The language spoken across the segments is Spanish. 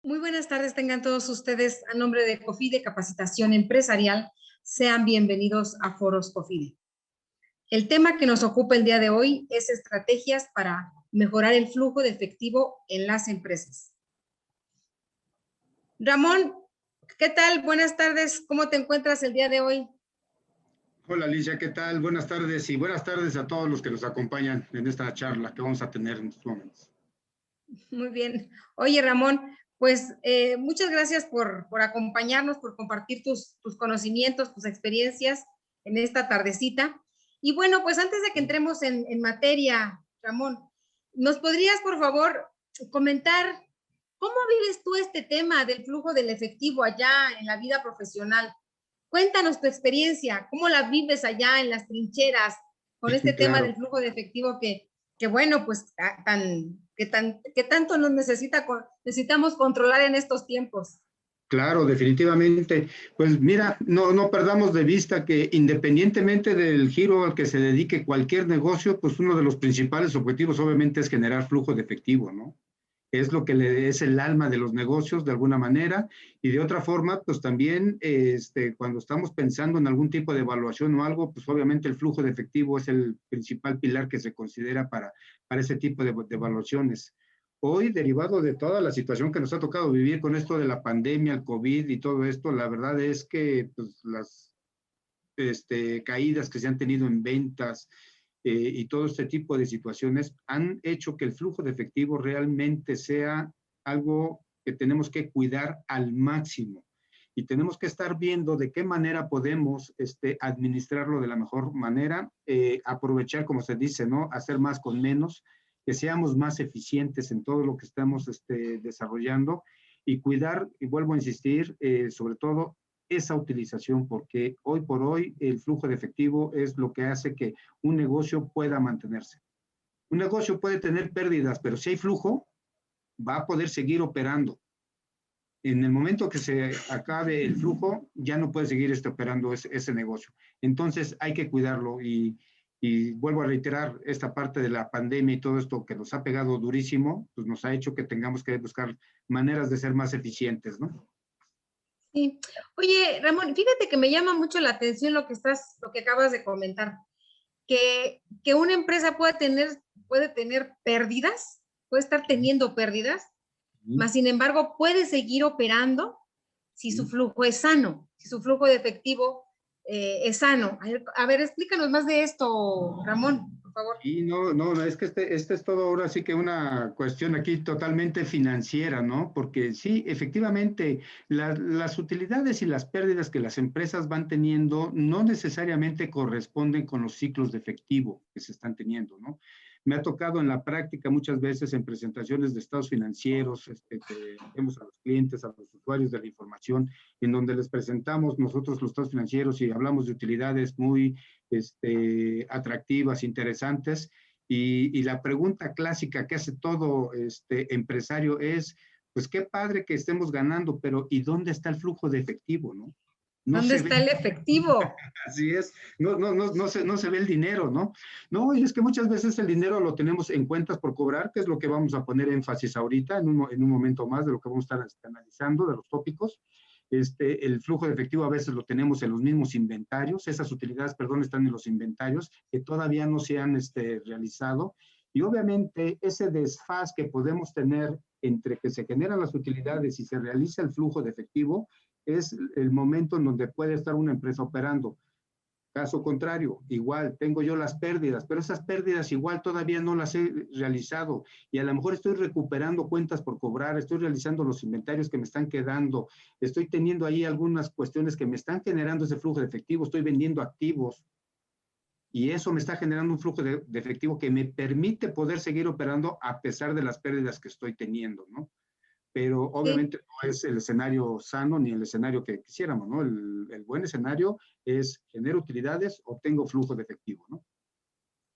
Muy buenas tardes, tengan todos ustedes a nombre de COFIDE Capacitación Empresarial. Sean bienvenidos a Foros COFIDE. El tema que nos ocupa el día de hoy es estrategias para mejorar el flujo de efectivo en las empresas. Ramón, ¿qué tal? Buenas tardes, ¿cómo te encuentras el día de hoy? Hola Alicia, ¿qué tal? Buenas tardes y buenas tardes a todos los que nos acompañan en esta charla que vamos a tener en estos momentos. Muy bien. Oye, Ramón, pues muchas gracias por acompañarnos, por compartir tus conocimientos, tus experiencias en esta tardecita. Y bueno, pues antes de que entremos en materia, Ramón, ¿nos podrías, por favor, comentar cómo vives tú este tema del flujo del efectivo allá en la vida profesional? Cuéntanos tu experiencia, ¿cómo la vives allá en las trincheras con este tema del flujo de efectivo que bueno, pues que tanto nos necesitamos controlar en estos tiempos? Claro, definitivamente. Pues mira, no perdamos de vista que independientemente del giro al que se dedique cualquier negocio, pues uno de los principales objetivos obviamente es generar flujo de efectivo, ¿no? Es lo que es el alma de los negocios de alguna manera, y de otra forma, pues también cuando estamos pensando en algún tipo de evaluación o algo, pues obviamente el flujo de efectivo es el principal pilar que se considera para ese tipo de evaluaciones. Hoy, derivado de toda la situación que nos ha tocado vivir con esto de la pandemia, el COVID y todo esto, la verdad es que pues, las caídas que se han tenido en ventas, y todo este tipo de situaciones han hecho que el flujo de efectivo realmente sea algo que tenemos que cuidar al máximo y tenemos que estar viendo de qué manera podemos administrarlo de la mejor manera, aprovechar, como se dice, ¿no? Hacer más con menos, que seamos más eficientes en todo lo que estamos desarrollando y cuidar, y vuelvo a insistir, sobre todo esa utilización, porque hoy por hoy el flujo de efectivo es lo que hace que un negocio pueda mantenerse. Un negocio puede tener pérdidas, pero si hay flujo, va a poder seguir operando. En el momento que se acabe el flujo, ya no puede seguir operando ese negocio. Entonces hay que cuidarlo y vuelvo a reiterar, esta parte de la pandemia y todo esto que nos ha pegado durísimo, pues nos ha hecho que tengamos que buscar maneras de ser más eficientes, ¿no? Sí. Oye, Ramón, fíjate que me llama mucho la atención lo que acabas de comentar, que una empresa puede tener pérdidas, puede estar teniendo pérdidas, mas sin embargo puede seguir operando si su flujo es sano, si su flujo de efectivo es sano. A ver, explícanos más de esto, Ramón, por favor. Y no, es que este es todo ahora sí que una cuestión aquí totalmente financiera, ¿no? Porque sí, efectivamente, las utilidades y las pérdidas que las empresas van teniendo no necesariamente corresponden con los ciclos de efectivo que se están teniendo, ¿no? Me ha tocado en la práctica muchas veces en presentaciones de estados financieros que hacemos a los clientes, a los usuarios de la información, en donde les presentamos nosotros los estados financieros y hablamos de utilidades muy atractivas, interesantes, y la pregunta clásica que hace todo empresario es, pues qué padre que estemos ganando, pero ¿y dónde está el flujo de efectivo, no? No ¿Dónde se ve. está el efectivo? Así es, no se ve el dinero, ¿no? No, y es que muchas veces el dinero lo tenemos en cuentas por cobrar, que es lo que vamos a poner énfasis ahorita, en un momento más de lo que vamos a estar analizando, de los tópicos. El flujo de efectivo a veces lo tenemos en los mismos inventarios, esas utilidades, perdón, están en los inventarios que todavía no se han realizado. Y obviamente ese desfaz que podemos tener entre que se generan las utilidades y se realiza el flujo de efectivo, es el momento en donde puede estar una empresa operando. Caso contrario, igual tengo yo las pérdidas, pero esas pérdidas igual todavía no las he realizado y a lo mejor estoy recuperando cuentas por cobrar, estoy realizando los inventarios que me están quedando, estoy teniendo ahí algunas cuestiones que me están generando ese flujo de efectivo, estoy vendiendo activos y eso me está generando un flujo de efectivo que me permite poder seguir operando a pesar de las pérdidas que estoy teniendo, ¿no? Pero obviamente Sí. no es el escenario sano ni el escenario que quisiéramos, ¿no? El buen escenario es genero utilidades, obtengo flujo de efectivo, ¿no?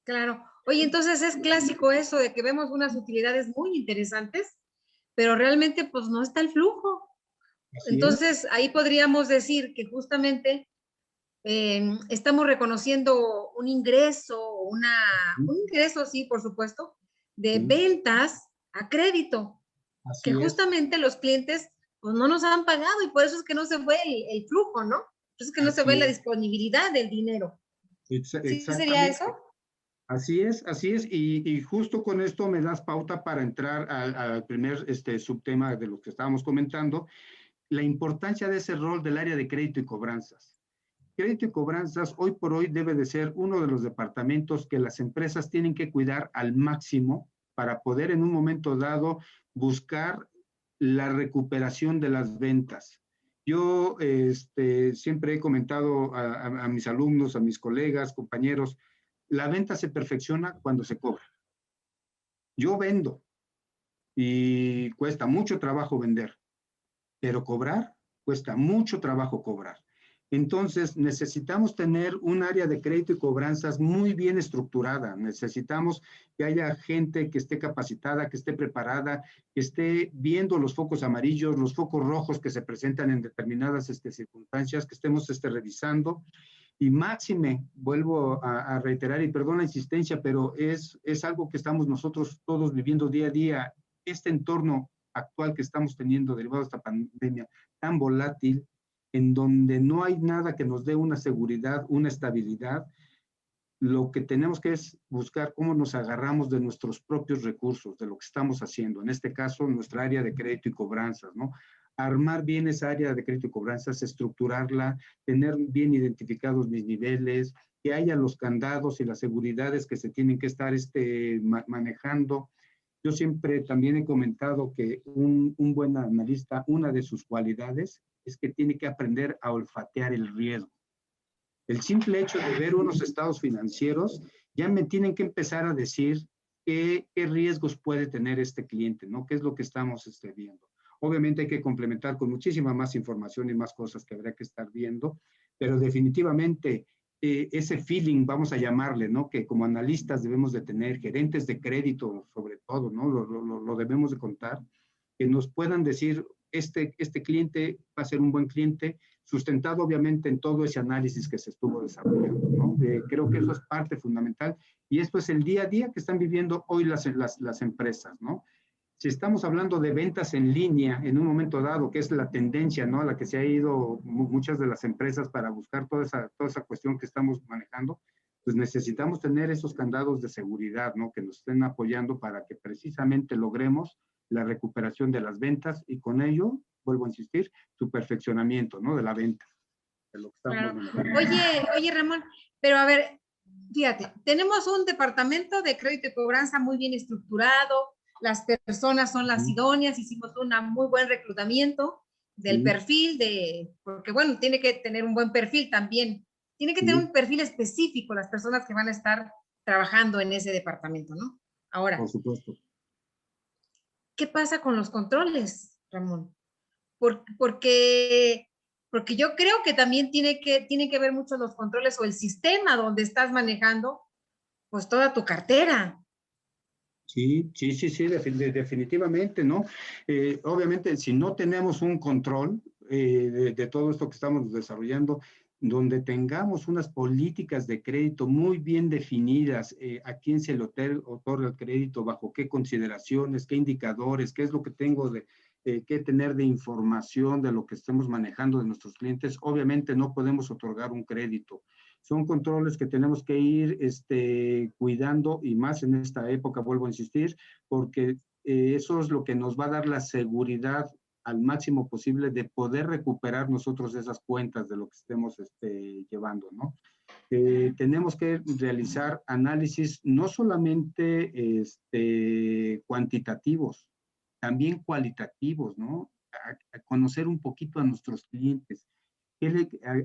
Claro. Oye, entonces es clásico eso de que vemos unas utilidades muy interesantes, pero realmente pues no está el flujo. Así es. Entonces, ahí podríamos decir que justamente estamos reconociendo un ingreso, un ingreso, sí, por supuesto, de Sí, ventas a crédito, que así es. justamente los clientes pues, no nos han pagado y por eso es que no se fue el flujo, ¿no? Por eso es que no se Así ve la es. disponibilidad del dinero. ¿Sí sería Exactamente. eso? Así es, y justo con esto me das pauta para entrar al primer subtema de lo que estábamos comentando, la importancia de ese rol del área de crédito y cobranzas. Crédito y cobranzas hoy por hoy debe de ser uno de los departamentos que las empresas tienen que cuidar al máximo para poder en un momento dado buscar la recuperación de las ventas. Yo siempre he comentado a mis alumnos, a mis colegas, compañeros, la venta se perfecciona cuando se cobra. Yo vendo y cuesta mucho trabajo vender, pero cobrar cuesta mucho trabajo cobrar. Entonces, necesitamos tener un área de crédito y cobranzas muy bien estructurada. Necesitamos que haya gente que esté capacitada, que esté preparada, que esté viendo los focos amarillos, los focos rojos que se presentan en determinadas circunstancias, que estemos revisando. Y máxime, vuelvo a reiterar, y perdón la insistencia, pero es algo que estamos nosotros todos viviendo día a día, este entorno actual que estamos teniendo derivado de esta pandemia tan volátil, en donde no hay nada que nos dé una seguridad, una estabilidad, lo que tenemos que es buscar cómo nos agarramos de nuestros propios recursos, de lo que estamos haciendo, en este caso nuestra área de crédito y cobranzas, ¿no? Armar bien esa área de crédito y cobranzas, estructurarla, tener bien identificados mis niveles, que haya los candados y las seguridades que se tienen que estar manejando. Yo siempre también he comentado que un buen analista, una de sus cualidades es que tiene que aprender a olfatear el riesgo. El simple hecho de ver unos estados financieros ya me tienen que empezar a decir qué riesgos puede tener este cliente, ¿no? ¿Qué es lo que estamos viendo? Obviamente hay que complementar con muchísima más información y más cosas que habrá que estar viendo, pero definitivamente ese feeling, vamos a llamarle, ¿no? Que como analistas debemos de tener, gerentes de crédito sobre todo, ¿no? Lo debemos de contar, que nos puedan decir, este cliente va a ser un buen cliente, sustentado obviamente en todo ese análisis que se estuvo desarrollando, ¿no? Creo que eso es parte fundamental y esto es el día a día que están viviendo hoy las empresas, ¿no? Si estamos hablando de ventas en línea en un momento dado, que es la tendencia, ¿no? A la que se ha ido muchas de las empresas para buscar toda esa cuestión que estamos manejando, pues necesitamos tener esos candados de seguridad, ¿no? Que nos estén apoyando para que precisamente logremos la recuperación de las ventas y con ello, vuelvo a insistir, su perfeccionamiento, ¿no? De la venta, de lo que estamos Claro. manejando. Oye, Ramón, pero a ver, fíjate, tenemos un departamento de crédito y cobranza muy bien estructurado, las personas son las idóneas, hicimos un muy buen reclutamiento del perfil porque bueno, tiene que tener un buen perfil también, tiene que tener un perfil específico las personas que van a estar trabajando en ese departamento, ¿no? Por Ahora, supuesto. ¿qué pasa con los controles, Ramón? Porque, porque yo creo que también tiene que ver mucho los controles o el sistema donde estás manejando pues toda tu cartera. Sí, definitivamente, ¿no? Obviamente, si no tenemos un control de todo esto que estamos desarrollando, donde tengamos unas políticas de crédito muy bien definidas, a quién se le otorga el crédito, bajo qué consideraciones, qué indicadores, qué es lo que tengo que tener de información de lo que estemos manejando de nuestros clientes, obviamente no podemos otorgar un crédito. Son controles que tenemos que ir cuidando y más en esta época, vuelvo a insistir, porque eso es lo que nos va a dar la seguridad al máximo posible de poder recuperar nosotros esas cuentas de lo que estemos llevando, ¿no? Tenemos que realizar análisis no solamente cuantitativos, también cualitativos, ¿no? A conocer un poquito a nuestros clientes.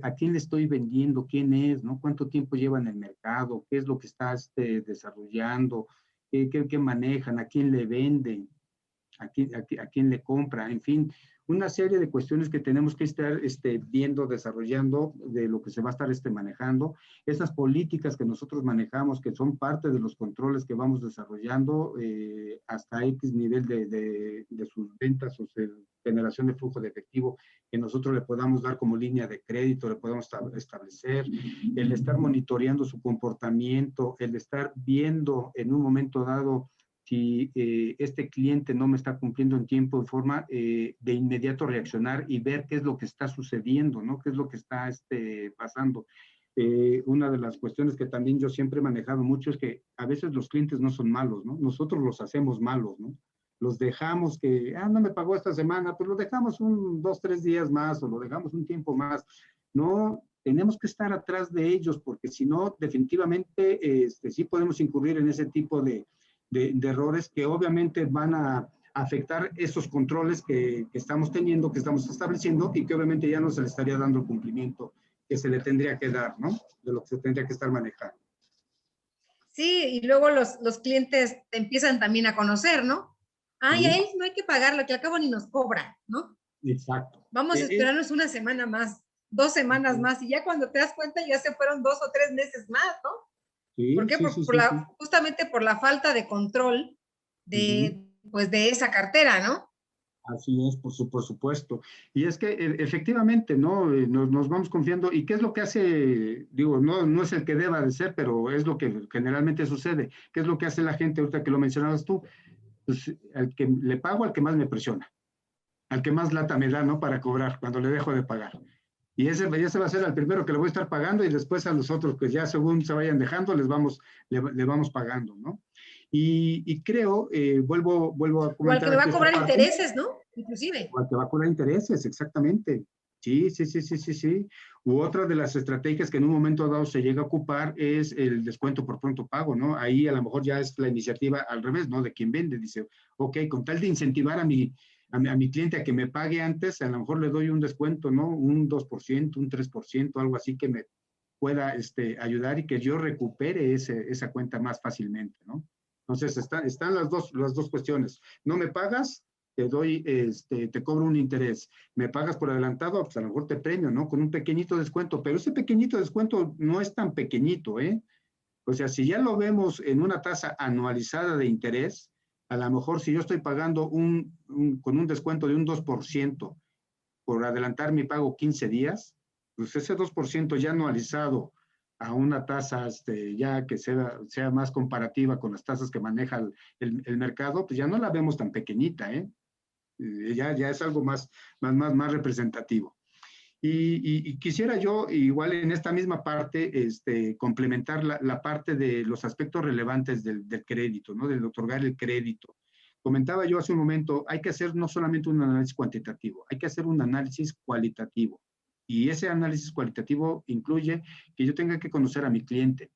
A quién le estoy vendiendo? ¿Quién es? ¿No? ¿Cuánto tiempo lleva en el mercado? ¿Qué es lo que está desarrollando? ¿Qué manejan? ¿A quién le venden? A quién le compra, en fin, una serie de cuestiones que tenemos que estar viendo, desarrollando, de lo que se va a estar manejando, esas políticas que nosotros manejamos, que son parte de los controles que vamos desarrollando hasta X nivel de sus ventas o generación de flujo de efectivo que nosotros le podamos dar como línea de crédito, le podamos establecer, el estar monitoreando su comportamiento, el estar viendo en un momento dado si este cliente no me está cumpliendo en tiempo y forma, de inmediato reaccionar y ver qué es lo que está sucediendo, ¿no? Qué es lo que está pasando. Una de las cuestiones que también yo siempre he manejado mucho es que a veces los clientes no son malos, ¿no? Nosotros los hacemos malos, ¿no? Los dejamos que, no me pagó esta semana, pues lo dejamos 2, 3 días más o lo dejamos un tiempo más. No, tenemos que estar atrás de ellos porque si no, definitivamente sí podemos incurrir en ese tipo de errores que obviamente van a afectar esos controles que estamos teniendo, que estamos estableciendo y que obviamente ya no se le estaría dando el cumplimiento que se le tendría que dar, ¿no? De lo que se tendría que estar manejando. Sí, y luego los clientes te empiezan también a conocer, ¿no? Ay, a él no hay que pagarlo, que al cabo ni nos cobra, ¿no? Exacto. Vamos a esperarnos una semana más, 2 semanas más, y ya cuando te das cuenta ya se fueron 2 o 3 meses más, ¿no? Sí, ¿Por qué? sí, Justamente por la falta de control pues de esa cartera, ¿no? Así es, por supuesto. Y es que efectivamente, ¿no? Nos vamos confiando. ¿Y qué es lo que hace? Digo, no es el que deba de ser, pero es lo que generalmente sucede. ¿Qué es lo que hace la gente ahorita que lo mencionabas tú? Pues al que le pago, al que más me presiona, al que más lata me da, ¿no? Para cobrar cuando le dejo de pagar. Y ese va a ser el primero que le voy a estar pagando y después a los otros, pues ya según se vayan dejando, le vamos pagando, ¿no? Y creo, vuelvo a comentar. O al que me va a cobrar intereses, ¿no? Inclusive. O al que va a cobrar intereses, exactamente. Sí. U otra de las estrategias que en un momento dado se llega a ocupar es el descuento por pronto pago, ¿no? Ahí a lo mejor ya es la iniciativa al revés, ¿no? De quien vende, dice, ok, con tal de incentivar a mi cliente a que me pague antes, a lo mejor le doy un descuento, ¿no? Un 2%, un 3%, algo así que me pueda ayudar y que yo recupere esa cuenta más fácilmente, ¿no? Entonces, están las dos cuestiones. No me pagas, te cobro un interés. Me pagas por adelantado, pues a lo mejor te premio, ¿no? Con un pequeñito descuento, pero ese pequeñito descuento no es tan pequeñito, ¿eh? O sea, si ya lo vemos en una tasa anualizada de interés, a lo mejor si yo estoy pagando con un descuento de un 2% por adelantar mi pago 15 días, pues ese 2% ya anualizado a una tasa ya que sea más comparativa con las tasas que maneja el mercado, pues ya no la vemos tan pequeñita, ¿eh? Ya es algo más representativo. Y quisiera yo, igual en esta misma parte, complementar la parte de los aspectos relevantes del crédito, ¿no? Del otorgar el crédito. Comentaba yo hace un momento, hay que hacer no solamente un análisis cuantitativo, hay que hacer un análisis cualitativo. Y ese análisis cualitativo incluye que yo tenga que conocer a mi cliente,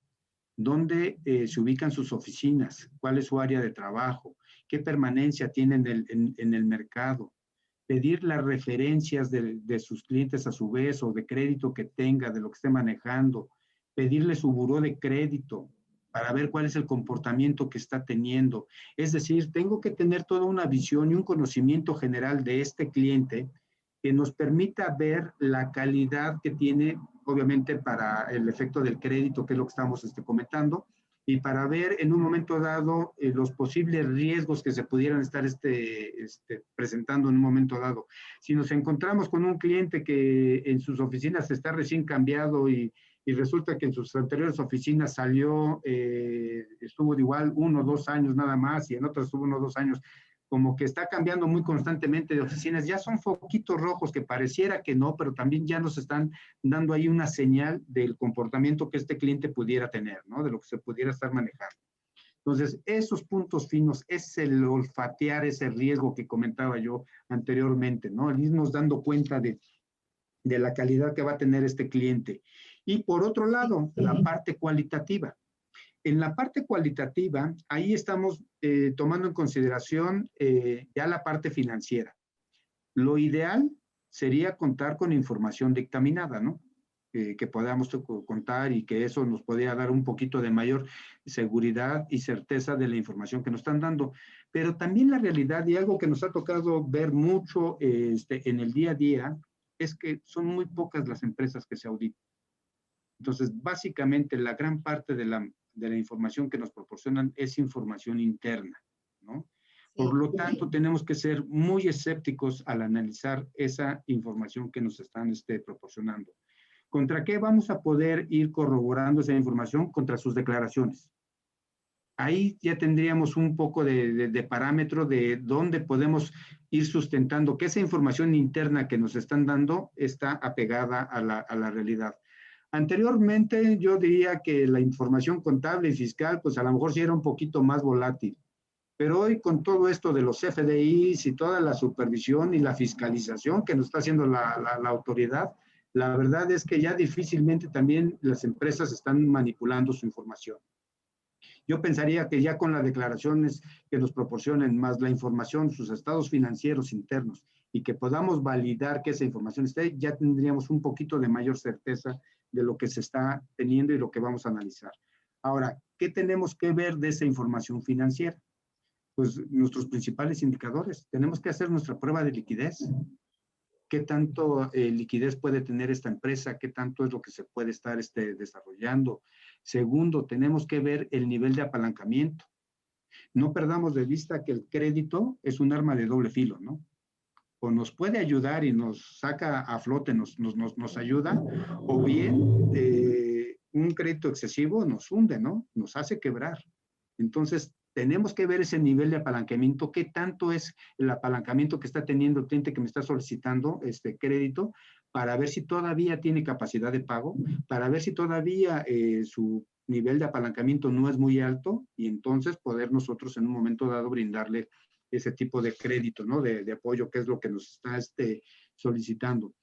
dónde se ubican sus oficinas, cuál es su área de trabajo, qué permanencia tienen en el mercado, pedir las referencias de sus clientes a su vez o de crédito que tenga, de lo que esté manejando, pedirle su buró de crédito para ver cuál es el comportamiento que está teniendo. Es decir, tengo que tener toda una visión y un conocimiento general de este cliente que nos permita ver la calidad que tiene, obviamente, para el efecto del crédito, que es lo que estamos comentando, y para ver en un momento dado los posibles riesgos que se pudieran estar presentando en un momento dado. Si nos encontramos con un cliente que en sus oficinas está recién cambiado y resulta que en sus anteriores oficinas estuvo de igual 1 o 2 años nada más y en otras estuvo 1 o 2 años, como que está cambiando muy constantemente de oficinas, ya son foquitos rojos que pareciera que no, pero también ya nos están dando ahí una señal del comportamiento que este cliente pudiera tener, ¿no? De lo que se pudiera estar manejando. Entonces, esos puntos finos es el olfatear ese riesgo que comentaba yo anteriormente, ¿no? El irnos dando cuenta de la calidad que va a tener este cliente. Y por otro lado, la parte cualitativa. En la parte cualitativa, ahí estamos tomando en consideración ya la parte financiera. Lo ideal sería contar con información dictaminada, ¿no? Que podamos contar y que eso nos podría dar un poquito de mayor seguridad y certeza de la información que nos están dando. Pero también la realidad y algo que nos ha tocado ver mucho en el día a día es que son muy pocas las empresas que se auditan. Entonces, básicamente, la gran parte de la información que nos proporcionan es información interna, ¿no? Por lo tanto, tenemos que ser muy escépticos al analizar esa información que nos están proporcionando. ¿Contra qué vamos a poder ir corroborando esa información? Contra sus declaraciones. Ahí ya tendríamos un poco de parámetro de dónde podemos ir sustentando que esa información interna que nos están dando está apegada a la realidad. Anteriormente yo diría que la información contable y fiscal, pues a lo mejor sí era un poquito más volátil, pero hoy con todo esto de los FDIs y toda la supervisión y la fiscalización que nos está haciendo la autoridad, la verdad es que ya difícilmente también las empresas están manipulando su información. Yo pensaría que ya con las declaraciones que nos proporcionen, más la información, sus estados financieros internos, y que podamos validar que esa información esté, ya tendríamos un poquito de mayor certeza de lo que se está teniendo y lo que vamos a analizar. Ahora, ¿qué tenemos que ver de esa información financiera? Pues nuestros principales indicadores. Tenemos que hacer nuestra prueba de liquidez. ¿Qué tanto liquidez puede tener esta empresa? ¿Qué tanto es lo que se puede estar desarrollando? Segundo, tenemos que ver el nivel de apalancamiento. No perdamos de vista que el crédito es un arma de doble filo, ¿no? O nos puede ayudar y nos saca a flote, nos ayuda, o bien un crédito excesivo nos hunde, ¿no? Nos hace quebrar. Entonces, tenemos que ver ese nivel de apalancamiento, qué tanto es el apalancamiento que está teniendo el cliente que me está solicitando este crédito, para ver si todavía tiene capacidad de pago, para ver si todavía su nivel de apalancamiento no es muy alto, y entonces poder nosotros en un momento dado brindarle ese tipo de crédito, ¿no? De apoyo, que es lo que nos está solicitando.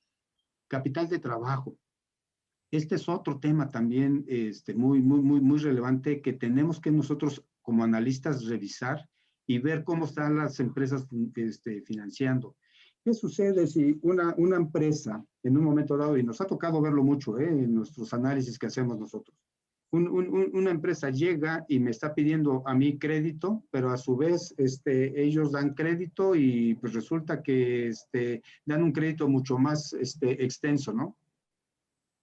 Capital de trabajo. Este es otro tema también muy relevante que tenemos que nosotros como analistas revisar y ver cómo están las empresas financiando. ¿Qué sucede si una empresa en un momento dado, y nos ha tocado verlo mucho en nuestros análisis que hacemos nosotros, una empresa llega y me está pidiendo a mí crédito, pero a su vez ellos dan crédito y pues resulta que dan un crédito mucho más extenso, ¿no?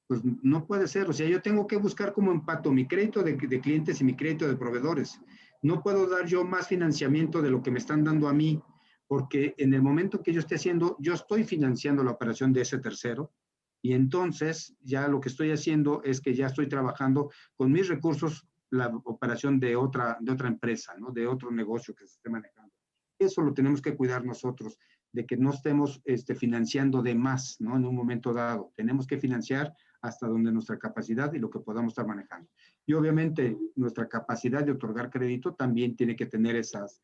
Pues no puede ser. O sea, yo tengo que buscar cómo empato mi crédito de clientes y mi crédito de proveedores. No puedo dar yo más financiamiento de lo que me están dando a mí, porque en el momento que yo esté haciendo, yo estoy financiando la operación de ese tercero, y entonces ya lo que estoy haciendo es que ya estoy trabajando con mis recursos la operación de otra empresa, ¿no? De otro negocio que se esté manejando. Eso lo tenemos que cuidar nosotros, de que no estemos financiando de más, ¿no? En un momento dado. Tenemos que financiar hasta donde nuestra capacidad y lo que podamos estar manejando. Y obviamente nuestra capacidad de otorgar crédito también tiene que tener esas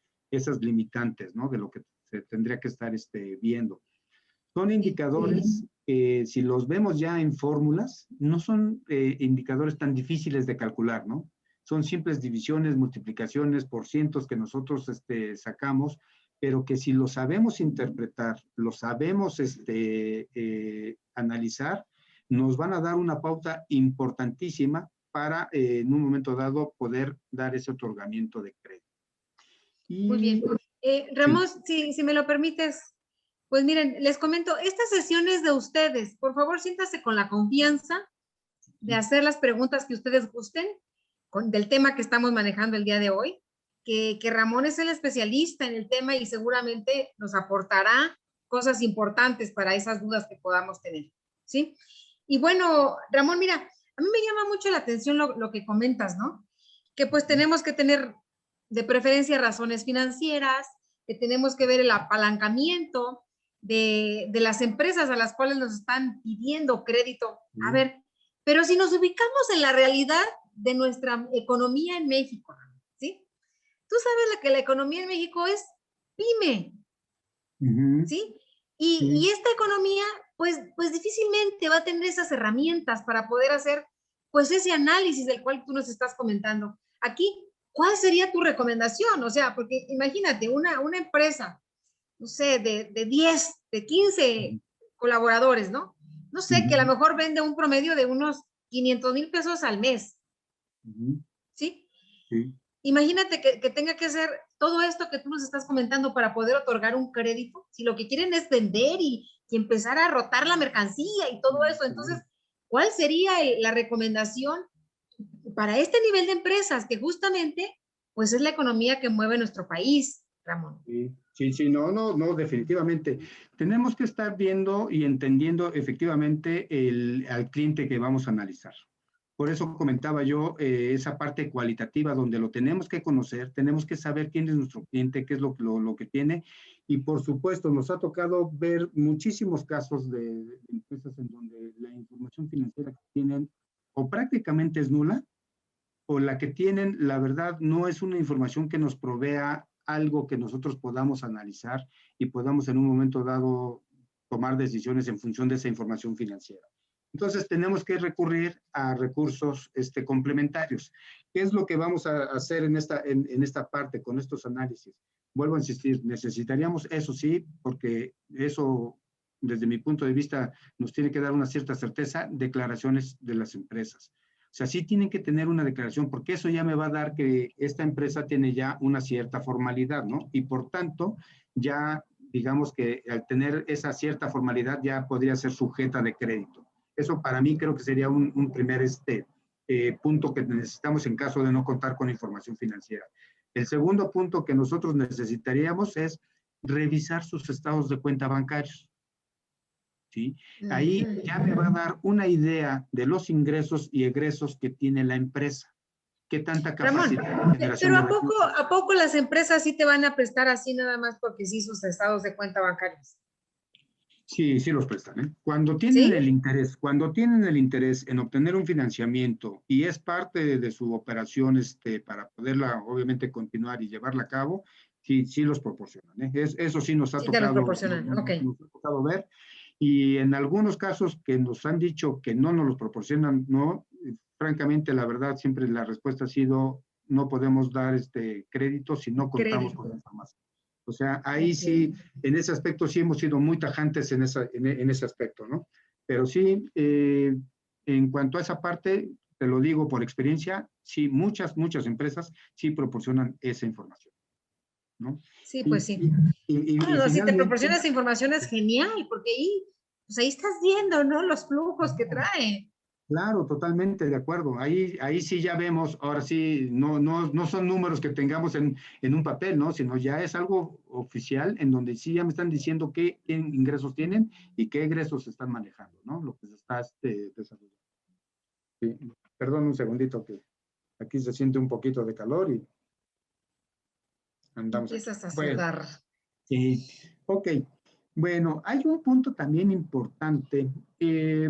limitantes, ¿no? De lo que se tendría que estar viendo. Son indicadores que si los vemos ya en fórmulas, no son indicadores tan difíciles de calcular, ¿no? Son simples divisiones, multiplicaciones por cientos que nosotros sacamos, pero que si lo sabemos interpretar, lo sabemos analizar, nos van a dar una pauta importantísima para en un momento dado poder dar ese otorgamiento de crédito. Muy bien. Ramón, sí. si me lo permites, pues miren, les comento, estas sesiones de ustedes, por favor, siéntase con la confianza de hacer las preguntas que ustedes gusten del tema que estamos manejando el día de hoy, que Ramón es el especialista en el tema y seguramente nos aportará cosas importantes para esas dudas que podamos tener, ¿sí? Y bueno, Ramón, mira, a mí me llama mucho la atención lo que comentas, ¿no? Que pues tenemos que tener de preferencia razones financieras, que tenemos que ver el apalancamiento de las empresas a las cuales nos están pidiendo crédito. A ver, pero si nos ubicamos en la realidad de nuestra economía en México, ¿sí? Tú sabes que la economía en México es pyme, ¿sí? Y esta economía, pues difícilmente va a tener esas herramientas para poder hacer, pues, ese análisis del cual tú nos estás comentando. Aquí, ¿cuál sería tu recomendación? O sea, porque imagínate, una empresa, no sé, de 10, de 15 colaboradores, ¿no? No sé, que a lo mejor vende un promedio de unos 500,000 pesos al mes. ¿Sí? Sí. Imagínate que tenga que hacer todo esto que tú nos estás comentando para poder otorgar un crédito, si lo que quieren es vender y empezar a rotar la mercancía y todo eso. Entonces, ¿cuál sería la recomendación para este nivel de empresas que justamente, pues es la economía que mueve nuestro país? Ramón. Sí, no, definitivamente. Tenemos que estar viendo y entendiendo efectivamente al cliente que vamos a analizar. Por eso comentaba yo esa parte cualitativa donde lo tenemos que conocer, tenemos que saber quién es nuestro cliente, qué es lo que tiene. Y por supuesto, nos ha tocado ver muchísimos casos de empresas en donde la información financiera que tienen o prácticamente es nula, o la que tienen, la verdad, no es una información que nos provea algo que nosotros podamos analizar y podamos en un momento dado tomar decisiones en función de esa información financiera. Entonces, tenemos que recurrir a recursos complementarios. ¿Qué es lo que vamos a hacer en esta parte con estos análisis? Vuelvo a insistir, necesitaríamos, eso sí, porque eso, desde mi punto de vista, nos tiene que dar una cierta certeza, declaraciones de las empresas. O sea, sí tienen que tener una declaración, porque eso ya me va a dar que esta empresa tiene ya una cierta formalidad, ¿no? Y por tanto, ya digamos que al tener esa cierta formalidad ya podría ser sujeta de crédito. Eso para mí creo que sería un primer punto que necesitamos en caso de no contar con información financiera. El segundo punto que nosotros necesitaríamos es revisar sus estados de cuenta bancarios. ¿Sí? Ahí ya me va a dar una idea de los ingresos y egresos que tiene la empresa. ¿Qué tanta capacidad Ramón, de generación pero de recursos? ¿a poco las empresas sí te van a prestar así nada más porque sí sus estados de cuenta bancarios? Sí, sí los prestan, ¿eh? Cuando tienen ¿Sí? cuando tienen el interés en obtener un financiamiento y es parte de su operación para poderla obviamente continuar y llevarla a cabo, sí, sí los proporcionan, ¿eh? Eso sí nos ha Sí te los tocado, proporcionan, ok. nos ha tocado ver. Y en algunos casos que nos han dicho que no nos los proporcionan, no, francamente, la verdad, siempre la respuesta ha sido, no podemos dar crédito si no contamos con Crédito. la información. O sea, ahí Okay. sí, en ese aspecto sí hemos sido muy tajantes en ese aspecto, ¿no? Pero sí, en cuanto a esa parte, te lo digo por experiencia, sí, muchas empresas sí proporcionan esa información, ¿no? Sí, Y, pues sí. y, No, y no, si te finalmente, proporcionas información es genial, porque ahí, pues ahí estás viendo, ¿no? Los flujos que trae. claro, totalmente de acuerdo. Ahí sí ya vemos, ahora sí, no son números que tengamos en un papel, ¿no? Sino ya es algo oficial en donde sí ya me están diciendo qué ingresos tienen y qué egresos están manejando, ¿no? Lo que se está desarrollando. Sí. Perdón un segundito que aquí se siente un poquito de calor y andamos aquí. Empiezas a Bueno, sudar. sí, ok. Bueno, hay un punto también importante,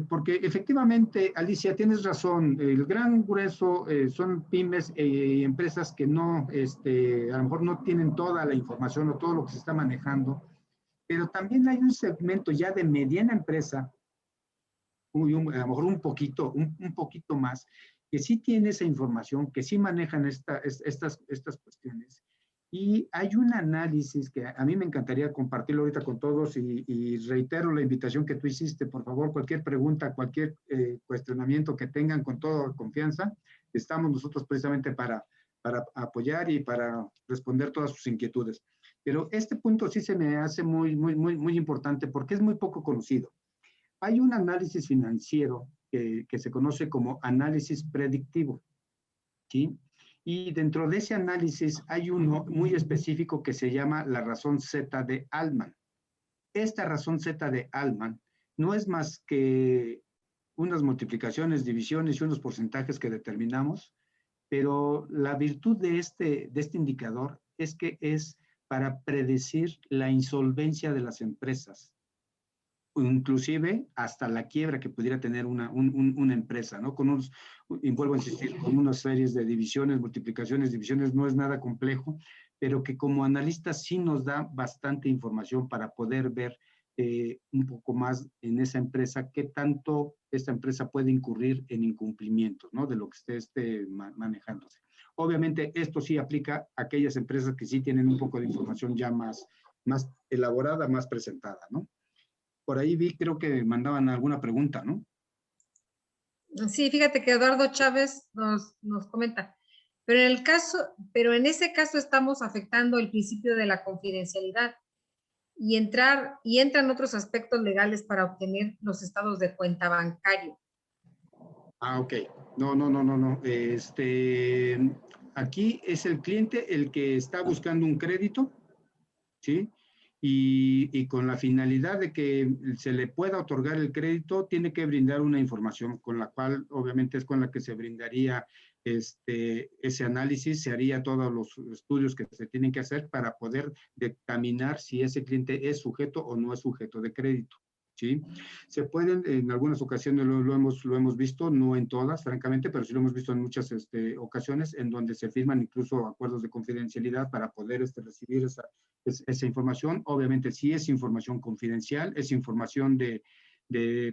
porque efectivamente, Alicia, tienes razón, el gran grueso son pymes y empresas que no, a lo mejor no tienen toda la información o todo lo que se está manejando, pero también hay un segmento ya de mediana empresa, a lo mejor un poquito más, que sí tiene esa información, que sí manejan estas cuestiones. Y hay un análisis que a mí me encantaría compartirlo ahorita con todos y reitero la invitación que tú hiciste. Por favor, cualquier pregunta, cualquier cuestionamiento que tengan con toda confianza, estamos nosotros precisamente para apoyar y para responder todas sus inquietudes. Pero este punto sí se me hace muy importante porque es muy poco conocido. Hay un análisis financiero que se conoce como análisis predictivo, ¿sí? Y dentro de ese análisis hay uno muy específico que se llama la razón Z de Altman. Esta razón Z de Altman no es más que unas multiplicaciones, divisiones y unos porcentajes que determinamos, pero la virtud de este indicador es que es para predecir la insolvencia de las empresas, inclusive hasta la quiebra que pudiera tener una empresa, ¿no? Y vuelvo a insistir, con unas series de divisiones, multiplicaciones, divisiones, no es nada complejo, pero que como analistas sí nos da bastante información para poder ver un poco más en esa empresa, qué tanto esta empresa puede incurrir en incumplimientos, ¿no? De lo que esté manejándose. Obviamente, esto sí aplica a aquellas empresas que sí tienen un poco de información ya más elaborada, más presentada, ¿no? Por ahí vi, creo que mandaban alguna pregunta, ¿no? Sí, fíjate que Eduardo Chávez nos comenta, pero en ese caso estamos afectando el principio de la confidencialidad y entran otros aspectos legales para obtener los estados de cuenta bancario. Ah, ok. No. Aquí es el cliente el que está buscando un crédito ¿sí? Y con la finalidad de que se le pueda otorgar el crédito, tiene que brindar una información con la cual, obviamente, es con la que se brindaría ese análisis, se haría todos los estudios que se tienen que hacer para poder dictaminar si ese cliente es sujeto o no es sujeto de crédito. ¿Sí? Se pueden, en algunas ocasiones lo hemos visto, no en todas, francamente, pero sí lo hemos visto en muchas ocasiones en donde se firman incluso acuerdos de confidencialidad para poder recibir esa información. Obviamente, sí es información confidencial, es información de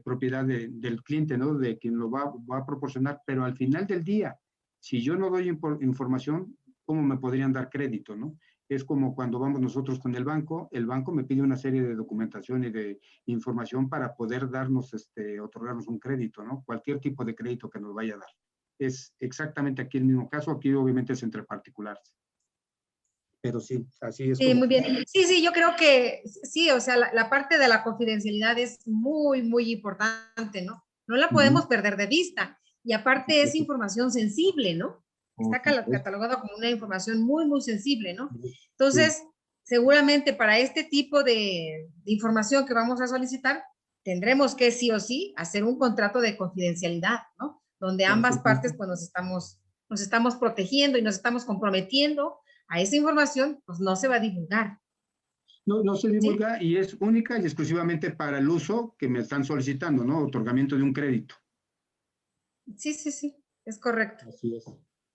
propiedad del cliente, ¿no? De quien lo va a proporcionar, pero al final del día, si yo no doy información, ¿cómo me podrían dar crédito, no? Es como cuando vamos nosotros con el banco me pide una serie de documentación y de información para poder darnos, otorgarnos un crédito, ¿no? Cualquier tipo de crédito que nos vaya a dar. Es exactamente aquí el mismo caso, aquí obviamente es entre particulares. Pero sí, así es Sí, como... muy bien. Sí, sí, yo creo que sí, o sea, la parte de la confidencialidad es muy, muy importante, ¿no? No la podemos perder de vista. Y aparte es información sensible, ¿no? Está catalogada como una información muy, muy sensible, ¿no? Entonces, seguramente para este tipo de información que vamos a solicitar, tendremos que sí o sí hacer un contrato de confidencialidad, ¿no? Donde ambas partes pues nos estamos protegiendo y nos estamos comprometiendo a esa información, pues no se va a divulgar. No se divulga, ¿sí? Y es única y exclusivamente para el uso que me están solicitando, ¿no? Otorgamiento de un crédito. Sí, sí, sí, es correcto. Así es.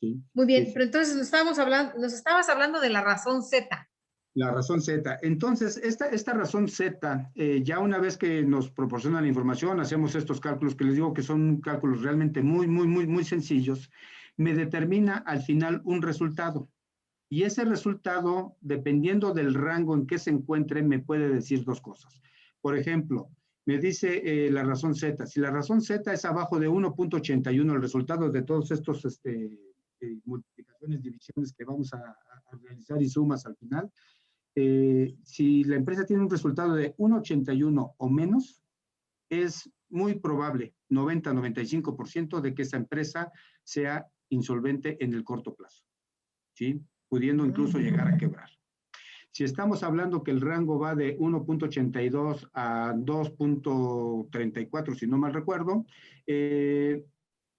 Sí, muy bien, sí, sí. Pero entonces nos estabas hablando de la razón Z. La razón Z. Entonces, esta razón Z, ya una vez que nos proporcionan la información, hacemos estos cálculos que les digo que son cálculos realmente muy, muy, muy, muy sencillos, me determina al final un resultado. Y ese resultado, dependiendo del rango en que se encuentre, me puede decir dos cosas. Por ejemplo, me dice la razón Z. Si la razón Z es abajo de 1.81, el resultado de todos estos multiplicaciones, divisiones que vamos a realizar y sumas al final, si la empresa tiene un resultado de 1.81 o menos, es muy probable, 90-95%, de que esa empresa sea insolvente en el corto plazo, ¿sí? Pudiendo incluso llegar a quebrar. Si estamos hablando que el rango va de 1.82 a 2.34, si no mal recuerdo,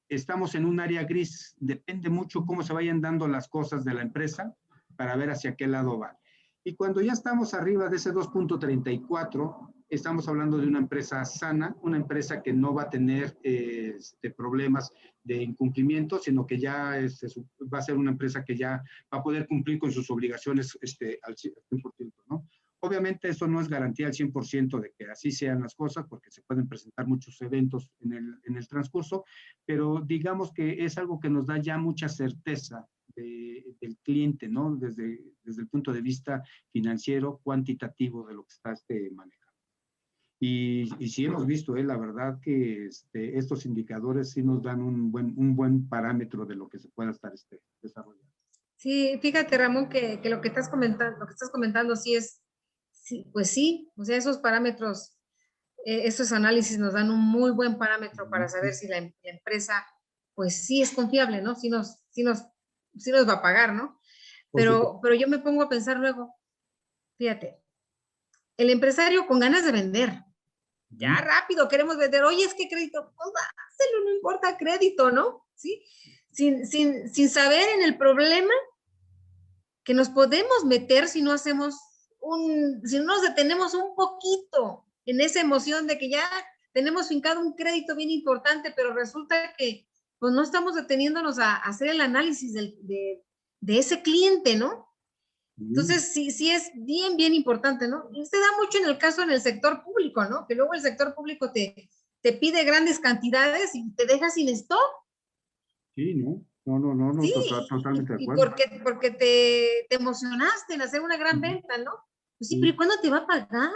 estamos en un área gris. Depende mucho cómo se vayan dando las cosas de la empresa para ver hacia qué lado va. Y cuando ya estamos arriba de ese 2.34, estamos hablando de una empresa sana, una empresa que no va a tener problemas de incumplimiento, sino que ya va a ser una empresa que ya va a poder cumplir con sus obligaciones al 100%, ¿no? Obviamente eso no es garantía al 100% de que así sean las cosas, porque se pueden presentar muchos eventos en el transcurso, pero digamos que es algo que nos da ya mucha certeza del cliente, ¿no? Desde el punto de vista financiero, cuantitativo de lo que está manejando. Y sí hemos visto, la verdad que estos indicadores sí nos dan un buen parámetro de lo que se pueda estar desarrollando. Sí, fíjate, Ramón, que lo que estás comentando sí es, sí, pues sí, o sea, esos parámetros, esos análisis nos dan un muy buen parámetro para saber si la empresa, pues sí es confiable, ¿no? Sí nos va a pagar, ¿no? Pero yo me pongo a pensar luego, fíjate, el empresario con ganas de vender, ya rápido queremos vender, oye, es que crédito, pues dáselo, no importa crédito, ¿no? ¿Sí? Sin saber en el problema que nos podemos meter si no hacemos si no nos detenemos un poquito en esa emoción de que ya tenemos fincado un crédito bien importante, pero resulta que pues no estamos deteniéndonos a hacer el análisis de ese cliente, ¿no? Entonces, sí es bien, bien importante, ¿no? Y se da mucho en el caso en el sector público, ¿no? Que luego el sector público te pide grandes cantidades y te deja sin stock. Sí, no, sí, totalmente de acuerdo. Porque te emocionaste en hacer una gran venta, ¿no? Pues sí, pero ¿y cuándo te va a pagar?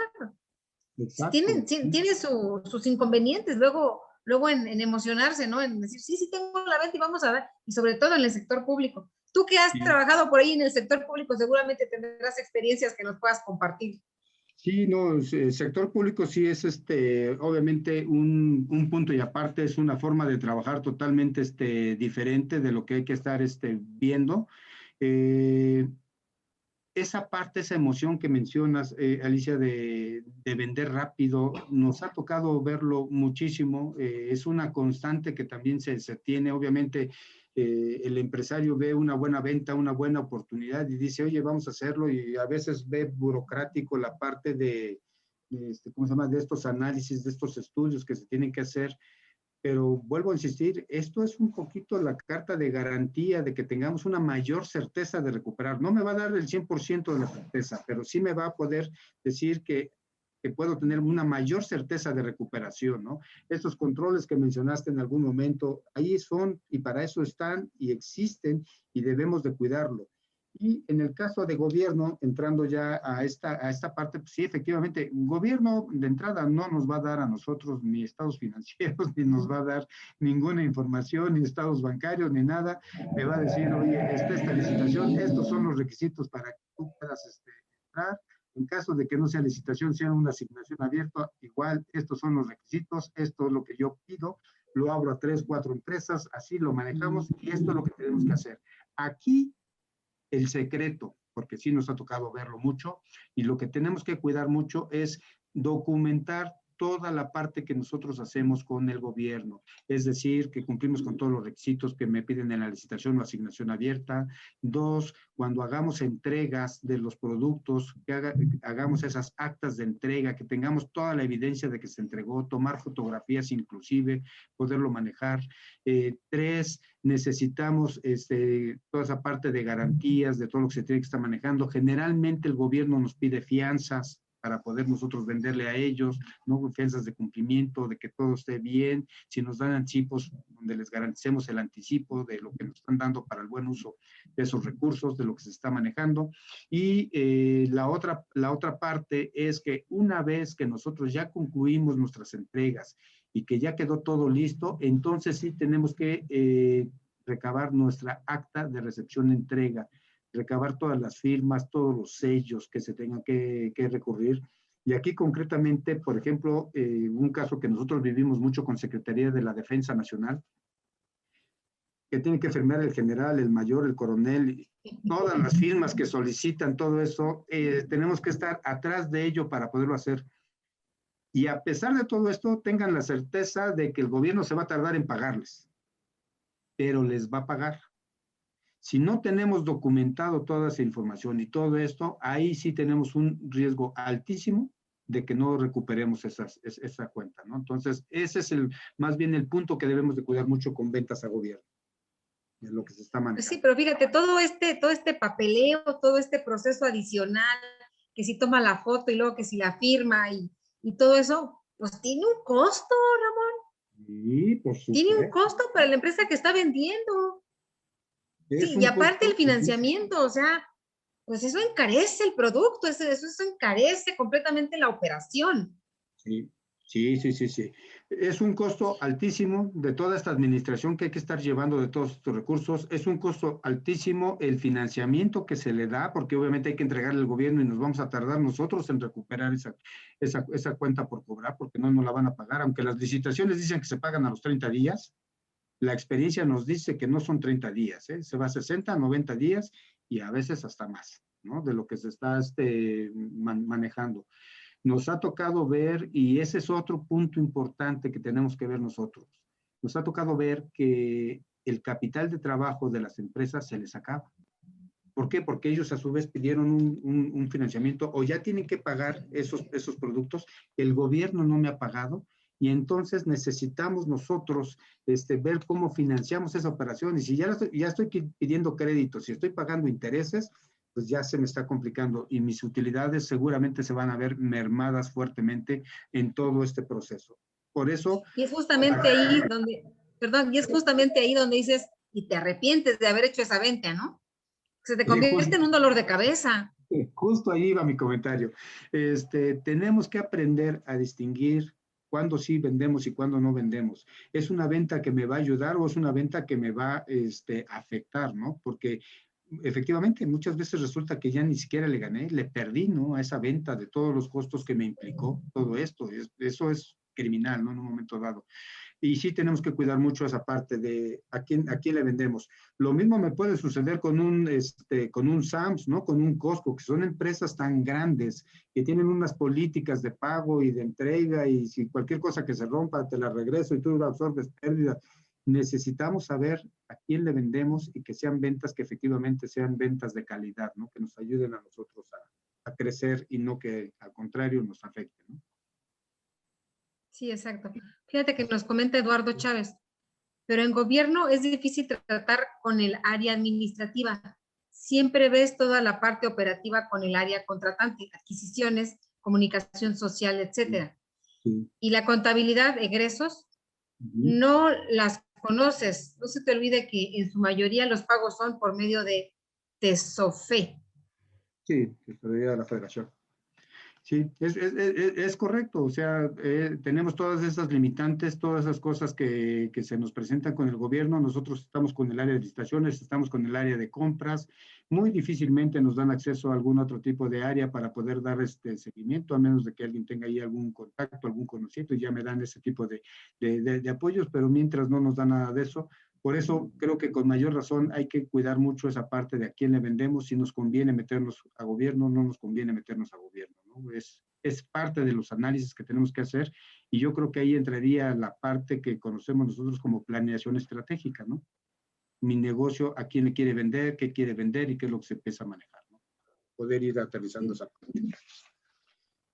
Exacto. Tiene sus inconvenientes luego en emocionarse, ¿no? En decir, sí, tengo la venta y vamos a ver, y sobre todo en el sector público. Tú que has trabajado por ahí en el sector público, seguramente tendrás experiencias que nos puedas compartir. Sí, no, el sector público sí es obviamente un punto y aparte, es una forma de trabajar totalmente diferente de lo que hay que estar viendo. esa parte, esa emoción que mencionas, Alicia, de vender rápido, nos ha tocado verlo muchísimo. Es una constante que también se tiene. Obviamente, el empresario ve una buena venta, una buena oportunidad y dice, oye, vamos a hacerlo, y a veces ve burocrático la parte ¿cómo se llama?, de estos análisis, de estos estudios que se tienen que hacer. Pero vuelvo a insistir, esto es un poquito la carta de garantía de que tengamos una mayor certeza de recuperar. No me va a dar el 100% de la certeza, pero sí me va a poder decir que puedo tener una mayor certeza de recuperación, ¿no? Estos controles que mencionaste en algún momento, ahí son y para eso están y existen y debemos de cuidarlo. Y en el caso de gobierno, entrando ya a esta parte, pues sí, efectivamente, gobierno de entrada no nos va a dar a nosotros ni estados financieros, ni nos va a dar ninguna información, ni estados bancarios, ni nada. Me va a decir, oye, esta licitación, estos son los requisitos para que tú puedas entrar. En caso de que no sea licitación, sea una asignación abierta, igual, estos son los requisitos, esto es lo que yo pido, lo abro a 3, 4 empresas, así lo manejamos y esto es lo que tenemos que hacer. Aquí el secreto, porque sí nos ha tocado verlo mucho, y lo que tenemos que cuidar mucho es documentar toda la parte que nosotros hacemos con el gobierno, es decir, que cumplimos con todos los requisitos que me piden en la licitación o asignación abierta. Dos, cuando hagamos entregas de los productos, que hagamos esas actas de entrega, que tengamos toda la evidencia de que se entregó, tomar fotografías inclusive, poderlo manejar. Tres, necesitamos toda esa parte de garantías, de todo lo que se tiene que estar manejando. Generalmente el gobierno nos pide fianzas para poder nosotros venderle a ellos, ¿no? Fianzas de cumplimiento, de que todo esté bien. Si nos dan anticipos, donde les garanticemos el anticipo de lo que nos están dando para el buen uso de esos recursos, de lo que se está manejando. Y la otra parte es que una vez que nosotros ya concluimos nuestras entregas y que ya quedó todo listo, entonces sí tenemos que recabar nuestra acta de recepción-entrega, recabar todas las firmas, todos los sellos que se tengan que recurrir. Y aquí concretamente, por ejemplo, un caso que nosotros vivimos mucho con Secretaría de la Defensa Nacional, que tiene que firmar el general, el mayor, el coronel, todas las firmas que solicitan, todo eso, tenemos que estar atrás de ello para poderlo hacer. Y a pesar de todo esto, tengan la certeza de que el gobierno se va a tardar en pagarles, pero les va a pagar. Si no tenemos documentado toda esa información y todo esto, ahí sí tenemos un riesgo altísimo de que no recuperemos esa cuenta, ¿no? Entonces, ese es más bien el punto que debemos de cuidar mucho con ventas a gobierno, de lo que se está manejando. Sí, pero fíjate, todo este papeleo, todo este proceso adicional, que si toma la foto y luego que si la firma y todo eso, pues tiene un costo, Ramón. Sí, por supuesto. Tiene un costo para la empresa que está vendiendo. Sí, y aparte el financiamiento, o sea, pues eso encarece el producto, eso encarece completamente la operación. Sí, sí. Es un costo altísimo de toda esta administración que hay que estar llevando de todos estos recursos. Es un costo altísimo el financiamiento que se le da, porque obviamente hay que entregarle al gobierno y nos vamos a tardar nosotros en recuperar esa cuenta por cobrar, porque no nos la van a pagar. Aunque las licitaciones dicen que se pagan a los 30 días, la experiencia nos dice que no son 30 días, ¿eh? Se va a 60, 90 días y a veces hasta más, ¿no? De lo que se está manejando. Nos ha tocado ver, y ese es otro punto importante que tenemos que ver nosotros, nos ha tocado ver que el capital de trabajo de las empresas se les acaba. ¿Por qué? Porque ellos a su vez pidieron un financiamiento o ya tienen que pagar esos productos, el gobierno no me ha pagado, y entonces necesitamos nosotros ver cómo financiamos esa operación. Y si ya estoy pidiendo créditos, si estoy pagando intereses, pues ya se me está complicando y mis utilidades seguramente se van a ver mermadas fuertemente en todo este proceso. Por eso... Y es justamente ahí donde, perdón, y es justamente ahí donde dices, y te arrepientes de haber hecho esa venta, ¿no? Se te convierte en un dolor de cabeza. Justo ahí va mi comentario. Tenemos que aprender a distinguir cuándo sí vendemos y cuándo no vendemos. ¿Es una venta que me va a ayudar o es una venta que me va a afectar, ¿no? Porque efectivamente muchas veces resulta que ya ni siquiera le gané, le perdí, ¿no? A esa venta de todos los costos que me implicó todo esto. Eso es criminal, ¿no? En un momento dado. Y sí tenemos que cuidar mucho esa parte de a quién le vendemos. Lo mismo me puede suceder con un Sams, ¿no? Con un Costco, que son empresas tan grandes que tienen unas políticas de pago y de entrega, y si cualquier cosa que se rompa te la regreso y tú absorbes pérdidas. Necesitamos saber a quién le vendemos y que sean ventas que efectivamente sean ventas de calidad, ¿no? Que nos ayuden a nosotros a crecer y no que al contrario nos afecten, ¿no? Sí, exacto. Fíjate que nos comenta Eduardo Chávez, pero en gobierno es difícil tratar con el área administrativa. Siempre ves toda la parte operativa con el área contratante, adquisiciones, comunicación social, etcétera. Sí. Y la contabilidad, egresos, Uh-huh. no las conoces. No se te olvide que en su mayoría los pagos son por medio de TESOFE. Sí, que se debería a la federación. Sí, es correcto, o sea, tenemos todas esas limitantes, todas esas cosas que se nos presentan con el gobierno. Nosotros estamos con el área de licitaciones, estamos con el área de compras, muy difícilmente nos dan acceso a algún otro tipo de área para poder dar este seguimiento, a menos de que alguien tenga ahí algún contacto, algún conocido, y ya me dan ese tipo de apoyos, pero mientras no nos dan nada de eso. Por eso creo que con mayor razón hay que cuidar mucho esa parte de a quién le vendemos, si nos conviene meternos a gobierno, no nos conviene meternos a gobierno, ¿no? Es parte de los análisis que tenemos que hacer, y yo creo que ahí entraría la parte que conocemos nosotros como planeación estratégica, ¿no? Mi negocio, a quién le quiere vender, qué quiere vender y qué es lo que se empieza a manejar, ¿no? Poder ir aterrizando esa parte.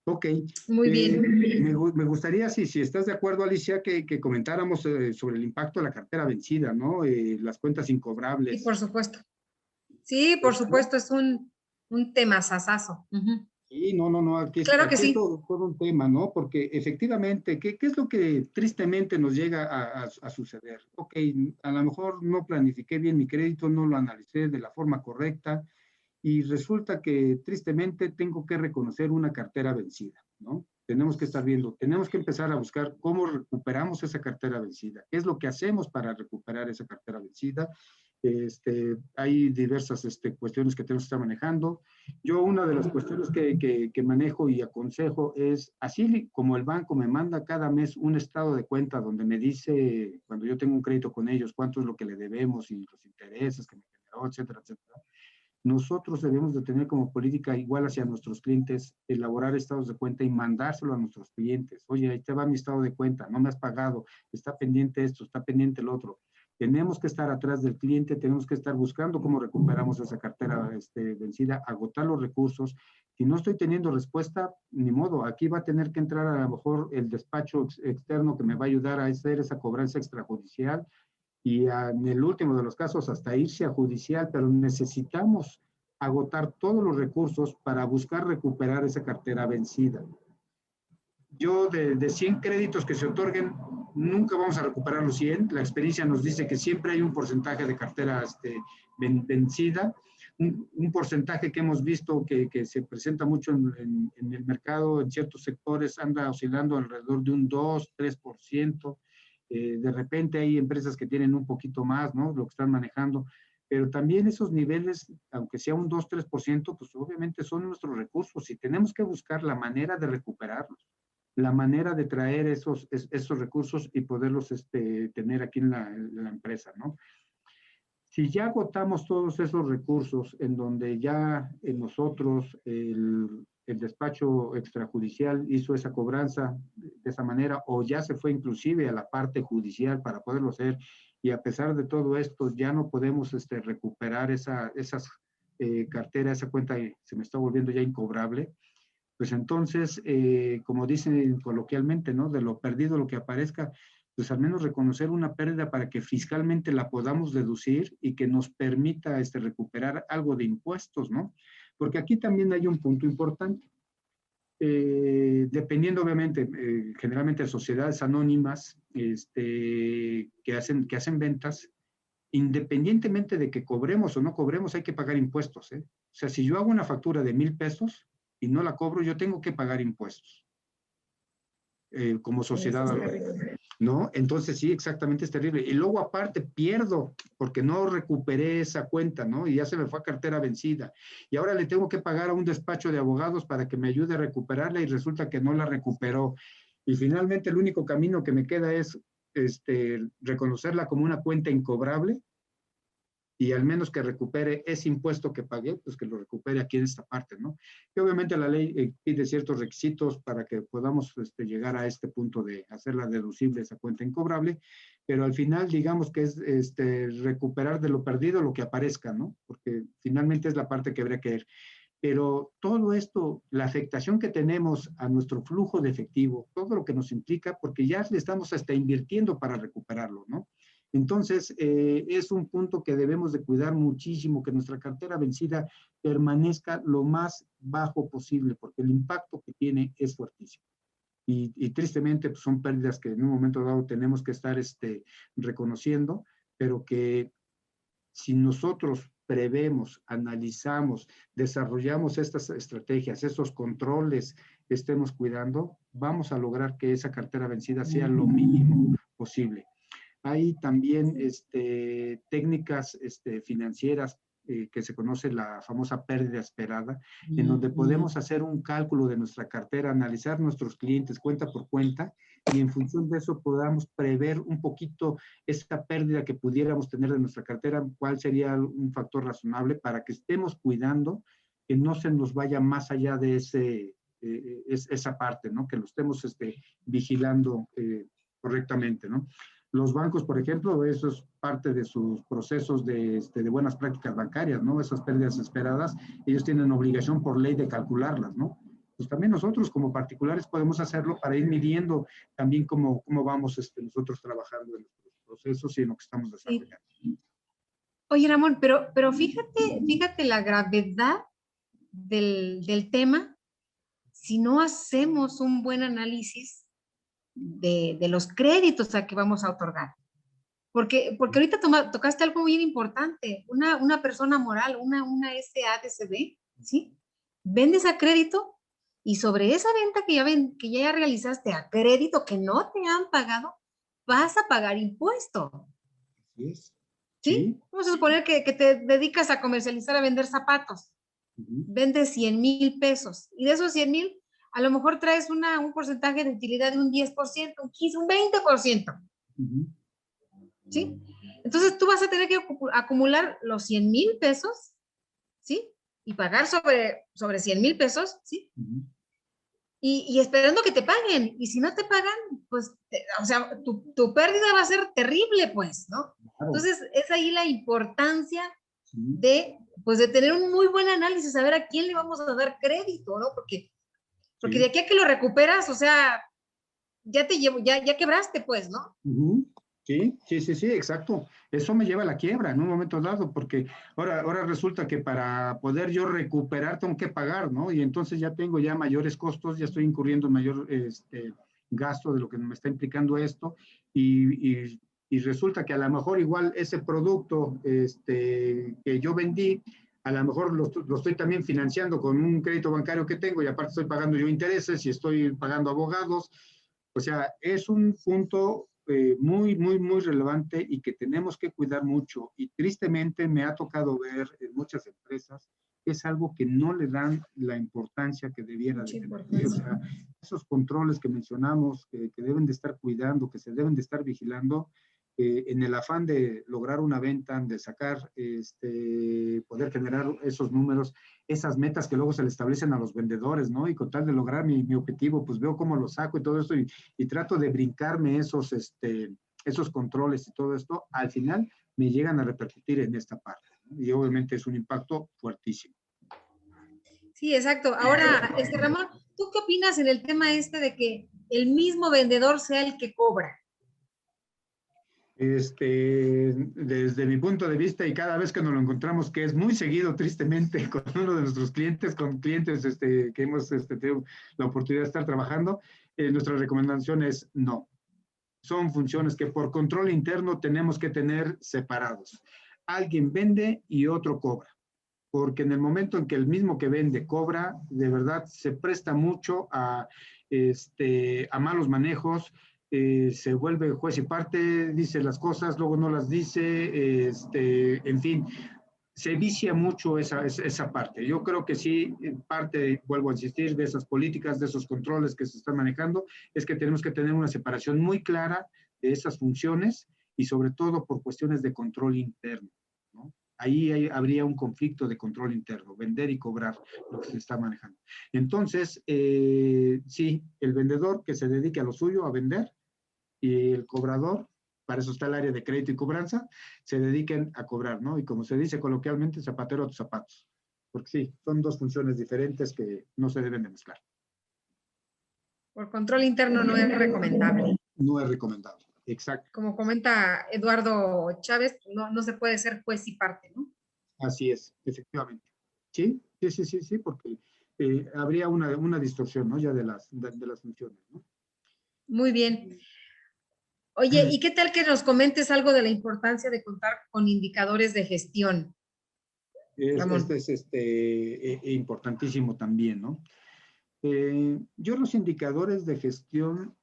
Ok. Muy bien. Me gustaría, si estás de acuerdo, Alicia, que comentáramos sobre el impacto de la cartera vencida, ¿no? Las cuentas Sí, incobrables. por supuesto. Sí, por supuesto, es un tema sasazo. Sí, no, aquí Claro que es sí. todo un tema, ¿no? Porque efectivamente, ¿qué es lo que tristemente nos llega a suceder? Ok, a lo mejor no planifiqué bien mi crédito, no lo analicé de la forma correcta, y resulta que tristemente tengo que reconocer una cartera vencida, ¿no? Tenemos que estar viendo, tenemos que empezar a buscar cómo recuperamos esa cartera vencida, qué es lo que hacemos para recuperar esa cartera vencida. Hay diversas cuestiones que tenemos que estar manejando. Yo una de las cuestiones que manejo y aconsejo es, así como el banco me manda cada mes un estado de cuenta donde me dice, cuando yo tengo un crédito con ellos, cuánto es lo que le debemos y los intereses que me generó, etcétera, etcétera. Nosotros debemos de tener como política igual hacia nuestros clientes, elaborar estados de cuenta y mandárselo a nuestros clientes. Oye, ahí te va mi estado de cuenta, no me has pagado, está pendiente esto, está pendiente el otro. Tenemos que estar atrás del cliente, tenemos que estar buscando cómo recuperamos esa cartera vencida, agotar los recursos. Si no estoy teniendo respuesta, ni modo, aquí va a tener que entrar a lo mejor el despacho externo que me va a ayudar a hacer esa cobranza extrajudicial, y en el último de los casos hasta irse a judicial, pero necesitamos agotar todos los recursos para buscar recuperar esa cartera vencida. Yo de 100 créditos que se otorguen, nunca vamos a recuperar los 100. La experiencia nos dice que siempre hay un porcentaje de cartera vencida, un porcentaje que hemos visto que se presenta mucho en el mercado, en ciertos sectores anda oscilando alrededor de un 2-3%. De repente hay empresas que tienen un poquito más, ¿no? Lo que están manejando, pero también esos niveles, aunque sea un 2-3%, pues obviamente son nuestros recursos y tenemos que buscar la manera de recuperarlos, la manera de traer esos recursos y poderlos tener aquí en la empresa, ¿no? Si ya agotamos todos esos recursos en donde ya nosotros, el despacho extrajudicial hizo esa cobranza de esa manera, o ya se fue inclusive a la parte judicial para poderlo hacer, y a pesar de todo esto ya no podemos recuperar esas carteras, esa cuenta se me está volviendo ya incobrable, pues entonces, como dicen coloquialmente, ¿no? De lo perdido, lo que aparezca, pues al menos reconocer una pérdida para que fiscalmente la podamos deducir y que nos permita recuperar algo de impuestos, ¿no? Porque aquí también hay un punto importante. Dependiendo, obviamente, generalmente de sociedades anónimas que hacen ventas, independientemente de que cobremos o no cobremos, hay que pagar impuestos, ¿eh? O sea, si yo hago una factura de 1,000 pesos y no la cobro, yo tengo que pagar impuestos como sociedad, ¿no? Entonces sí, exactamente, es terrible. Y luego aparte pierdo porque no recuperé esa cuenta, ¿no? Y ya se me fue a cartera vencida. Y ahora le tengo que pagar a un despacho de abogados para que me ayude a recuperarla y resulta que no la recuperó. Y finalmente el único camino que me queda es reconocerla como una cuenta incobrable y al menos que recupere ese impuesto que pagué, pues que lo recupere aquí en esta parte, ¿no? Y obviamente la ley pide ciertos requisitos para que podamos llegar a este punto de hacerla deducible esa cuenta incobrable, pero al final digamos que es recuperar de lo perdido lo que aparezca, ¿no? Porque finalmente es la parte que habría que ver. Pero todo esto, la afectación que tenemos a nuestro flujo de efectivo, todo lo que nos implica, porque ya le estamos hasta invirtiendo para recuperarlo, ¿no? Entonces, es un punto que debemos de cuidar muchísimo, que nuestra cartera vencida permanezca lo más bajo posible, porque el impacto que tiene es fuertísimo. Y tristemente pues son pérdidas que en un momento dado tenemos que estar reconociendo, pero que si nosotros prevemos, analizamos, desarrollamos estas estrategias, esos controles que estemos cuidando, vamos a lograr que esa cartera vencida sea lo mínimo posible. Hay también técnicas financieras que se conoce la famosa pérdida esperada, en donde podemos hacer un cálculo de nuestra cartera, analizar nuestros clientes cuenta por cuenta y en función de eso podamos prever un poquito esta pérdida que pudiéramos tener de nuestra cartera, cuál sería un factor razonable para que estemos cuidando que no se nos vaya más allá de esa parte, ¿no? Que lo estemos vigilando correctamente, ¿no? Los bancos, por ejemplo, eso es parte de sus procesos de buenas prácticas bancarias, ¿no? Esas pérdidas esperadas, ellos tienen obligación por ley de calcularlas, ¿no? Pues también nosotros como particulares podemos hacerlo para ir midiendo también cómo vamos nosotros trabajando en nuestros procesos y en lo que estamos desarrollando. Sí. Oye, Ramón, pero fíjate la gravedad del tema si no hacemos un buen análisis de los créditos a que vamos a otorgar. Porque ahorita tocaste algo muy importante, una persona moral, una SADCB, ¿sí? Vendes a crédito y sobre esa venta que ya realizaste a crédito que no te han pagado, vas a pagar impuesto. Así es. ¿Sí? Vamos a suponer que te dedicas a comercializar, a vender zapatos. Vendes 100,000 pesos y de esos 100,000, a lo mejor traes un porcentaje de utilidad de un 10%, un 15%, un 20%. ¿Sí? Entonces tú vas a tener que acumular los 100,000 pesos, ¿sí? Y pagar sobre 100,000 pesos, ¿sí? Y esperando que te paguen. Y si no te pagan, pues, o sea, tu pérdida va a ser terrible, pues, ¿no? Claro. Entonces, es ahí la importancia de tener un muy buen análisis, saber a quién le vamos a dar crédito, ¿no? Porque de aquí a que lo recuperas, o sea, ya quebraste, pues, ¿no? Sí, exacto. Eso me lleva a la quiebra en un momento dado, porque ahora resulta que para poder yo recuperar tengo que pagar, ¿no? Y entonces ya tengo ya mayores costos, ya estoy incurriendo en mayor gasto de lo que me está implicando esto, y resulta que a lo mejor igual ese producto que yo vendí, a lo mejor lo estoy también financiando con un crédito bancario que tengo y aparte estoy pagando yo intereses y estoy pagando abogados. O sea, es un punto muy, muy, muy relevante y que tenemos que cuidar mucho. Y tristemente me ha tocado ver en muchas empresas que es algo que no le dan la importancia que debiera de tener. O sea, esos controles que mencionamos, que deben de estar cuidando, que se deben de estar vigilando, en el afán de lograr una venta, de sacar, poder generar esos números, esas metas que luego se le establecen a los vendedores, ¿no? Y con tal de lograr mi objetivo, pues veo cómo lo saco y todo esto y trato de brincarme esos controles y todo esto, al final me llegan a repercutir en esta parte, ¿no? Y obviamente es un impacto fuertísimo. Sí, exacto. Ahora, Ramón, ¿tú qué opinas en el tema de que el mismo vendedor sea el que cobra? Desde mi punto de vista y cada vez que nos lo encontramos, que es muy seguido tristemente con uno de nuestros clientes, con clientes que hemos tenido la oportunidad de estar trabajando, nuestra recomendación es no. Son funciones que por control interno tenemos que tener separados. Alguien vende y otro cobra, porque en el momento en que el mismo que vende cobra, de verdad se presta mucho a malos manejos. Se vuelve juez y parte, dice las cosas, luego no las dice, en fin, se vicia mucho esa parte. Yo creo que sí, parte, vuelvo a insistir, de esas políticas, de esos controles que se están manejando, es que tenemos que tener una separación muy clara de esas funciones y sobre todo por cuestiones de control interno, ¿no? Ahí habría un conflicto de control interno, vender y cobrar lo que se está manejando. Entonces, sí, el vendedor que se dedique a lo suyo, a vender, y el cobrador, para eso está el área de crédito y cobranza, se dediquen a cobrar, ¿no? Y como se dice coloquialmente, zapatero a tus zapatos. Porque sí, son dos funciones diferentes que no se deben de mezclar. Por control interno no es recomendable. No es recomendable, exacto. Como comenta Eduardo Chávez, no se puede ser juez y parte, ¿no? Así es, efectivamente. Sí, porque habría una distorsión, ¿no? Ya de las funciones, ¿no? Muy bien. Oye, ¿y qué tal que nos comentes algo de la importancia de contar con indicadores de gestión? Este es importantísimo también, ¿no? Yo los indicadores de gestión,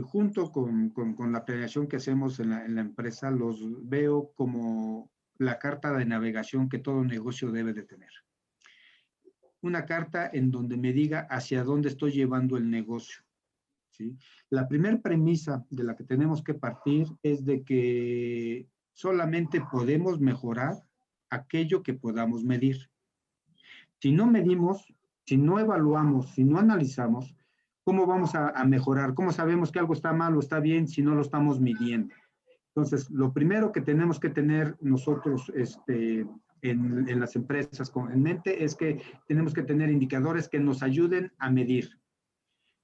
junto con la planeación que hacemos en la empresa, los veo como la carta de navegación que todo negocio debe de tener. Una carta en donde me diga hacia dónde estoy llevando el negocio, ¿sí? La primera premisa de la que tenemos que partir es de que solamente podemos mejorar aquello que podamos medir. Si no medimos, si no evaluamos, si no analizamos, ¿cómo vamos a mejorar? ¿Cómo sabemos que algo está mal o está bien si no lo estamos midiendo? Entonces, lo primero que tenemos que tener nosotros en las empresas en mente es que tenemos que tener indicadores que nos ayuden a medir.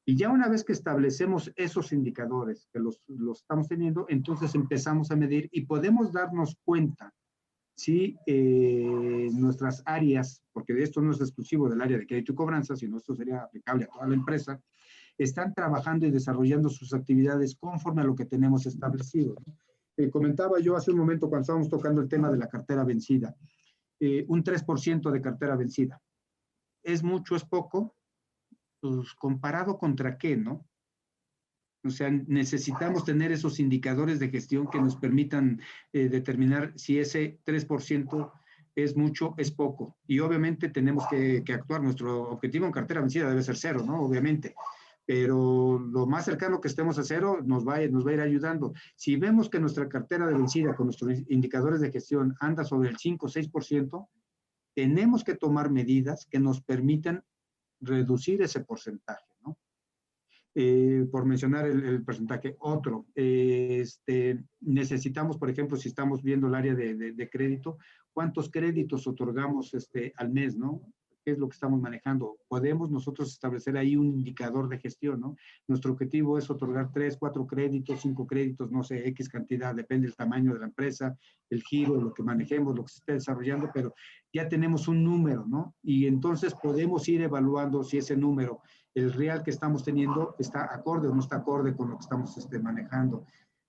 Y ya una vez que establecemos esos indicadores, que los estamos teniendo, entonces empezamos a medir y podemos darnos cuenta si nuestras áreas, porque esto no es exclusivo del área de crédito y cobranza, sino esto sería aplicable a toda la empresa, están trabajando y desarrollando sus actividades conforme a lo que tenemos establecido. Comentaba yo hace un momento cuando estábamos tocando el tema de la cartera vencida, un 3% de cartera vencida. ¿Es mucho, es poco? Pues comparado contra qué, ¿no? O sea, necesitamos tener esos indicadores de gestión que nos permitan determinar si ese 3% es mucho, es poco. Y obviamente tenemos que actuar. Nuestro objetivo en cartera vencida debe ser 0, ¿no? Obviamente. Pero lo más cercano que estemos a 0 nos va a ir ayudando. Si vemos que nuestra cartera de vencida con nuestros indicadores de gestión anda sobre el 5 o 6%, tenemos que tomar medidas que nos permitan reducir ese porcentaje, ¿no? Por mencionar el porcentaje. Otro, necesitamos, por ejemplo, si estamos viendo el área de crédito, ¿cuántos créditos otorgamos al mes, no? ¿Qué es lo que estamos manejando? Podemos nosotros establecer ahí un indicador de gestión, ¿no? Nuestro objetivo es otorgar 3, 4 créditos, 5 créditos, no sé, X cantidad, depende del tamaño de la empresa, el giro, lo que manejemos, lo que se esté desarrollando, pero ya tenemos un número, ¿no? Y entonces podemos ir evaluando si ese número, el real que estamos teniendo, está acorde o no está acorde con lo que estamos manejando.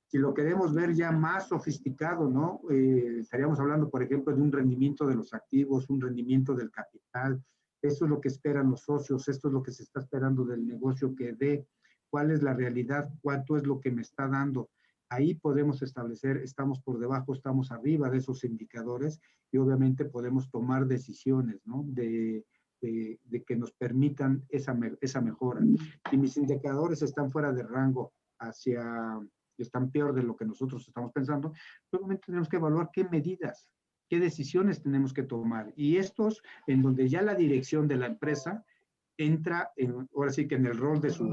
Si lo queremos ver ya más sofisticado, ¿no? Estaríamos hablando, por ejemplo, de un rendimiento de los activos, un rendimiento del capital. Eso es lo que esperan los socios, esto es lo que se está esperando del negocio que dé, cuál es la realidad, cuánto es lo que me está dando. Ahí podemos establecer, estamos por debajo, estamos arriba de esos indicadores y obviamente podemos tomar decisiones, ¿no? De que nos permitan esa mejora. Si mis indicadores están fuera de rango están peor de lo que nosotros estamos pensando, obviamente tenemos que evaluar qué medidas, qué decisiones tenemos que tomar. Y estos, en donde ya la dirección de la empresa entra, ahora sí que en el rol de su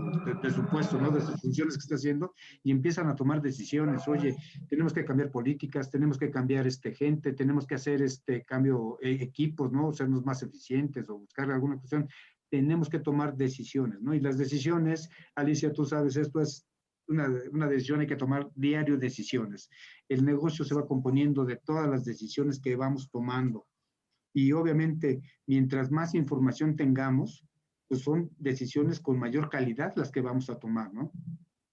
puesto, ¿no? De sus funciones que está haciendo, y empiezan a tomar decisiones. Oye, tenemos que cambiar políticas, tenemos que cambiar gente, tenemos que hacer cambio equipos, ¿no? Sernos más eficientes o buscar alguna cuestión. Tenemos que tomar decisiones, ¿no? Y las decisiones, Alicia, tú sabes, esto es una decisión, hay que tomar diario decisiones. El negocio se va componiendo de todas las decisiones que vamos tomando. Y obviamente, mientras más información tengamos, pues son decisiones con mayor calidad las que vamos a tomar, ¿no?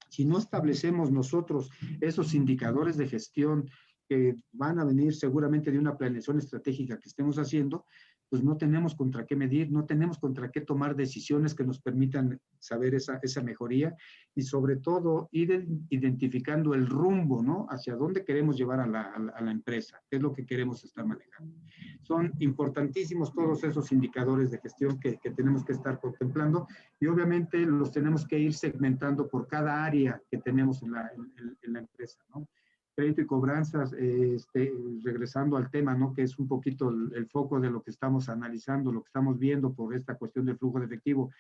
Si no establecemos nosotros esos indicadores de gestión que van a venir seguramente de una planeación estratégica que estemos haciendo, pues no tenemos contra qué medir, no tenemos contra qué tomar decisiones que nos permitan saber esa mejoría y sobre todo ir identificando el rumbo, ¿no? Hacia dónde queremos llevar a la empresa, qué es lo que queremos estar manejando. Son importantísimos todos esos indicadores de gestión que tenemos que estar contemplando y obviamente los tenemos que ir segmentando por cada área que tenemos en la empresa, ¿no? Crédito y cobranzas, regresando al tema, ¿no? Que es un poquito el foco de lo que estamos analizando, lo que estamos viendo por esta cuestión del flujo de efectivo,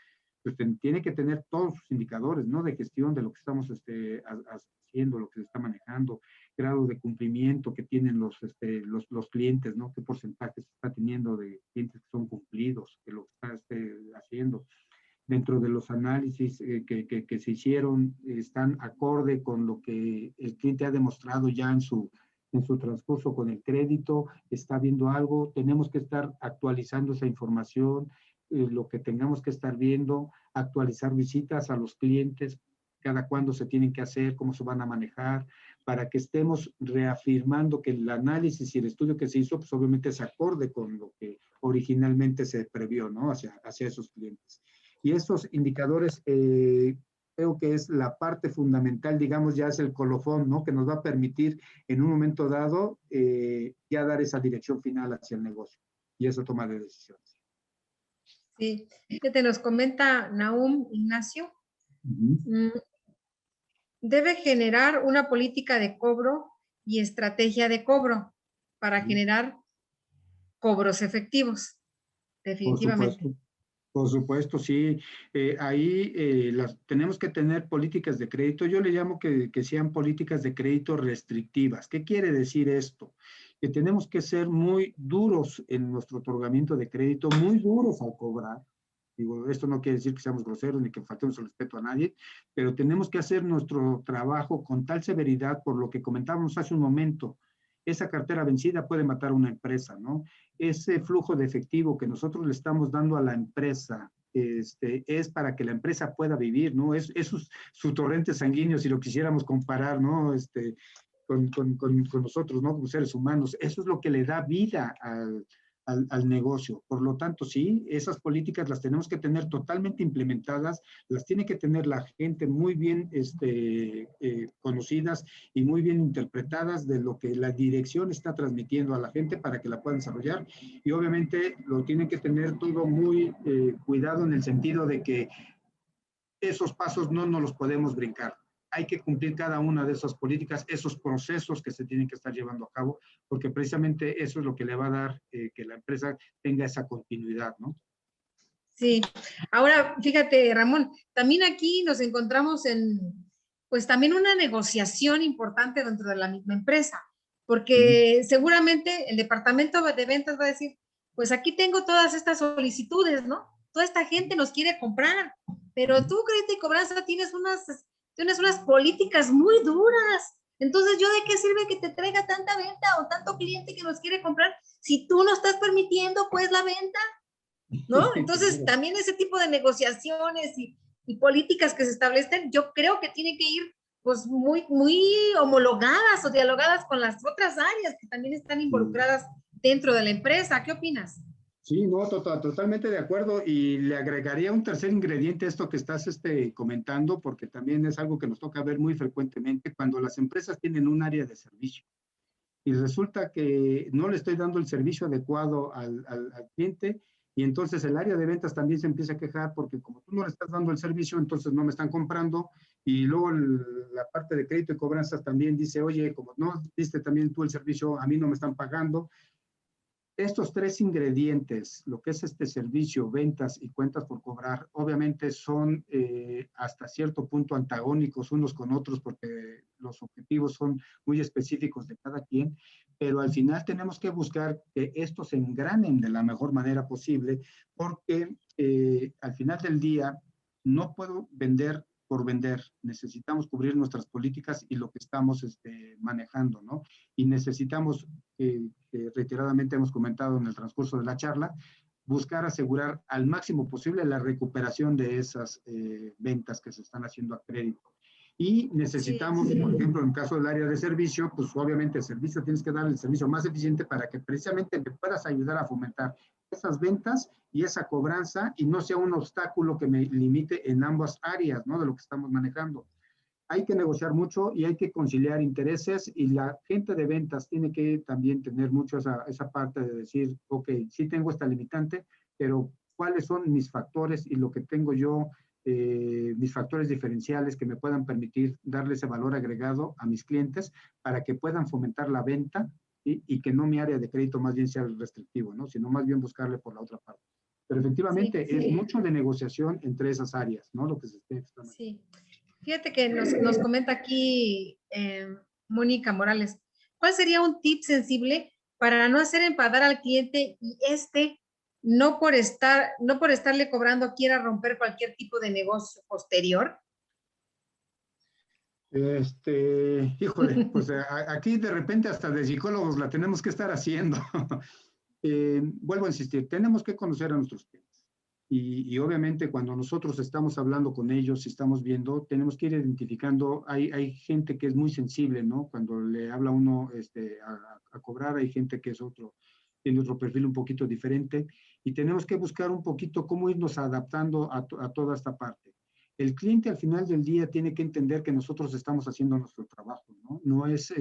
pues tiene que tener todos sus indicadores, ¿no? De gestión de lo que estamos haciendo, lo que se está manejando, grado de cumplimiento que tienen los clientes, ¿no? Qué porcentaje se está teniendo de clientes que son cumplidos, que lo está haciendo. Dentro de los análisis que se hicieron, están acorde con lo que el cliente ha demostrado ya en su transcurso con el crédito, está viendo algo, tenemos que estar actualizando esa información, lo que tengamos que estar viendo, actualizar visitas a los clientes, cada cuándo se tienen que hacer, cómo se van a manejar, para que estemos reafirmando que el análisis y el estudio que se hizo, pues obviamente se acorde con lo que originalmente se previó, ¿no? Hacia esos clientes. Y estos indicadores creo que es la parte fundamental, digamos, ya es el colofón, ¿no? Que nos va a permitir en un momento dado ya dar esa dirección final hacia el negocio y esa toma de decisiones. Sí, te nos comenta Nahum Ignacio. Debe generar una política de cobro y estrategia de cobro para generar cobros efectivos, definitivamente. Por supuesto, sí. Ahí tenemos que tener políticas de crédito. Yo le llamo que sean políticas de crédito restrictivas. ¿Qué quiere decir esto? Que tenemos que ser muy duros en nuestro otorgamiento de crédito, muy duros al cobrar. Digo, esto no quiere decir que seamos groseros ni que faltemos el respeto a nadie, pero tenemos que hacer nuestro trabajo con tal severidad por lo que comentábamos hace un momento. Esa cartera vencida puede matar a una empresa, ¿no? Ese flujo de efectivo que nosotros le estamos dando a la empresa es para que la empresa pueda vivir, ¿no? Es su torrente sanguíneo, si lo quisiéramos comparar, ¿no? Con nosotros, ¿no? Como seres humanos. Eso es lo que le da vida al negocio. Por lo tanto, sí, esas políticas las tenemos que tener totalmente implementadas, las tiene que tener la gente muy bien conocidas y muy bien interpretadas de lo que la dirección está transmitiendo a la gente para que la puedan desarrollar. Y obviamente lo tienen que tener todo muy cuidado en el sentido de que esos pasos no nos los podemos brincar. Hay que cumplir cada una de esas políticas, esos procesos que se tienen que estar llevando a cabo, porque precisamente eso es lo que le va a dar que la empresa tenga esa continuidad, ¿no? Sí. Ahora, fíjate, Ramón, también aquí nos encontramos pues también una negociación importante dentro de la misma empresa, porque seguramente el departamento de ventas va a decir, pues aquí tengo todas estas solicitudes, ¿no? Toda esta gente nos quiere comprar, pero tú, crédito y cobranza, tienes unas políticas muy duras. Entonces, ¿yo de qué sirve que te traiga tanta venta o tanto cliente que nos quiere comprar si tú no estás permitiendo, pues, la venta? ¿No? Entonces, también ese tipo de negociaciones y políticas que se establecen, yo creo que tienen que ir, pues, muy, muy homologadas o dialogadas con las otras áreas que también están involucradas dentro de la empresa. ¿Qué opinas? Sí, no, totalmente de acuerdo y le agregaría un tercer ingrediente a esto que estás comentando, porque también es algo que nos toca ver muy frecuentemente cuando las empresas tienen un área de servicio y resulta que no le estoy dando el servicio adecuado al cliente y entonces el área de ventas también se empieza a quejar porque como tú no le estás dando el servicio, entonces no me están comprando y luego la parte de crédito y cobranzas también dice, oye, como no diste también tú el servicio, a mí no me están pagando. Estos tres ingredientes, lo que es este servicio, ventas y cuentas por cobrar, obviamente son hasta cierto punto antagónicos unos con otros porque los objetivos son muy específicos de cada quien, pero al final tenemos que buscar que estos se engranen de la mejor manera posible porque al final del día no puedo vender por vender, necesitamos cubrir nuestras políticas y lo que estamos manejando, ¿no? Y necesitamos, reiteradamente hemos comentado en el transcurso de la charla, buscar asegurar al máximo posible la recuperación de esas ventas que se están haciendo a crédito. Y necesitamos, por ejemplo, en el caso del área de servicio, pues obviamente el servicio tienes que dar el servicio más eficiente para que precisamente me puedas ayudar a fomentar esas ventas y esa cobranza y no sea un obstáculo que me limite en ambas áreas, ¿no? De lo que estamos manejando. Hay que negociar mucho y hay que conciliar intereses y la gente de ventas tiene que también tener mucho esa parte de decir, ok, sí tengo esta limitante, pero ¿cuáles son mis factores y lo que tengo yo, mis factores diferenciales que me puedan permitir darle ese valor agregado a mis clientes para que puedan fomentar la venta y que no mi área de crédito más bien sea restrictivo, ¿no? Sino más bien buscarle por la otra parte. Pero efectivamente Sí, es mucho de negociación entre esas áreas, ¿no? Lo que se está manejando. sí. Fíjate que nos comenta aquí Mónica Morales, ¿cuál sería un tip sensible para no hacer enfadar al cliente y no por estarle cobrando quiera romper cualquier tipo de negocio posterior? Híjole, pues aquí de repente hasta de psicólogos la tenemos que estar haciendo. Vuelvo a insistir, tenemos que conocer a nuestros clientes. Y obviamente cuando nosotros estamos hablando con ellos y estamos viendo, tenemos que ir identificando, hay gente que es muy sensible, ¿no? Cuando le habla uno a cobrar, hay gente que es tiene otro perfil un poquito diferente y tenemos que buscar un poquito cómo irnos adaptando a toda esta parte. El cliente al final del día tiene que entender que nosotros estamos haciendo nuestro trabajo, ¿no? No es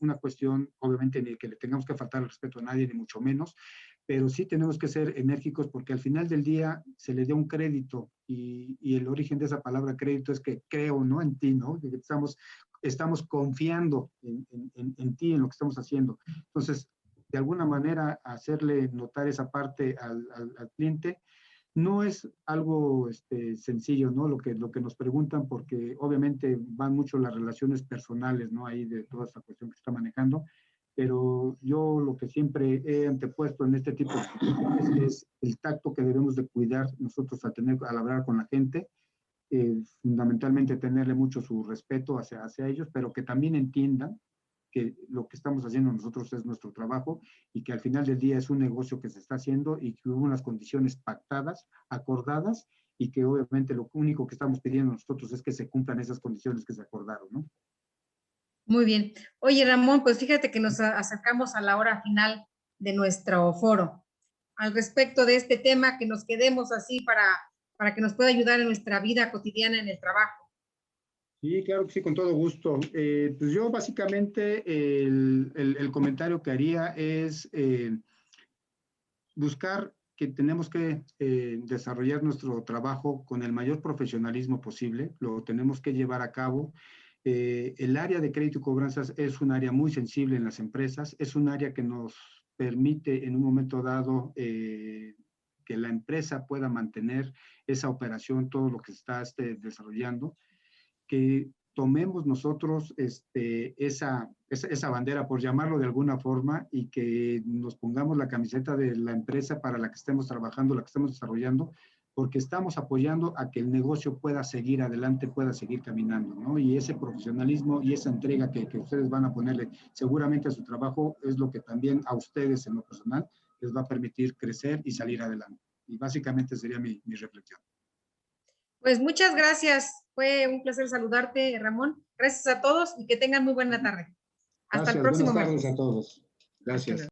una cuestión, obviamente, ni que le tengamos que faltar el respeto a nadie, ni mucho menos, pero sí tenemos que ser enérgicos porque al final del día se le dio un crédito y el origen de esa palabra crédito es que creo, ¿no? En ti, ¿no? Que estamos confiando en ti, en lo que estamos haciendo. Entonces, de alguna manera, hacerle notar esa parte al cliente no es algo sencillo, ¿no? Lo que nos preguntan, porque obviamente van mucho las relaciones personales, ¿no? Ahí de toda esta cuestión que se está manejando, pero yo lo que siempre he antepuesto en este tipo de situaciones es el tacto que debemos de cuidar nosotros al hablar con la gente, fundamentalmente tenerle mucho su respeto hacia ellos, pero que también entiendan que lo que estamos haciendo nosotros es nuestro trabajo y que al final del día es un negocio que se está haciendo y que hubo unas condiciones pactadas, acordadas y que obviamente lo único que estamos pidiendo nosotros es que se cumplan esas condiciones que se acordaron, ¿no? Muy bien. Oye, Ramón, pues fíjate que nos acercamos a la hora final de nuestro foro. Al respecto de este tema, que nos quedemos así para que nos pueda ayudar en nuestra vida cotidiana en el trabajo. Sí, claro que sí, con todo gusto. Pues yo básicamente el comentario que haría es buscar que tenemos que desarrollar nuestro trabajo con el mayor profesionalismo posible, lo tenemos que llevar a cabo. El área de crédito y cobranzas es un área muy sensible en las empresas, es un área que nos permite en un momento dado que la empresa pueda mantener esa operación, todo lo que está desarrollando, que tomemos nosotros esa bandera, por llamarlo de alguna forma, y que nos pongamos la camiseta de la empresa para la que estemos trabajando, la que estemos desarrollando, porque estamos apoyando a que el negocio pueda seguir adelante, pueda seguir caminando, ¿no? Y ese profesionalismo y esa entrega que ustedes van a ponerle seguramente a su trabajo es lo que también a ustedes en lo personal les va a permitir crecer y salir adelante. Y básicamente sería mi reflexión. Pues muchas gracias. Fue un placer saludarte, Ramón. Gracias a todos y que tengan muy buena tarde. Hasta el Gracias, buenas próximo tardes martes. a todos. Gracias.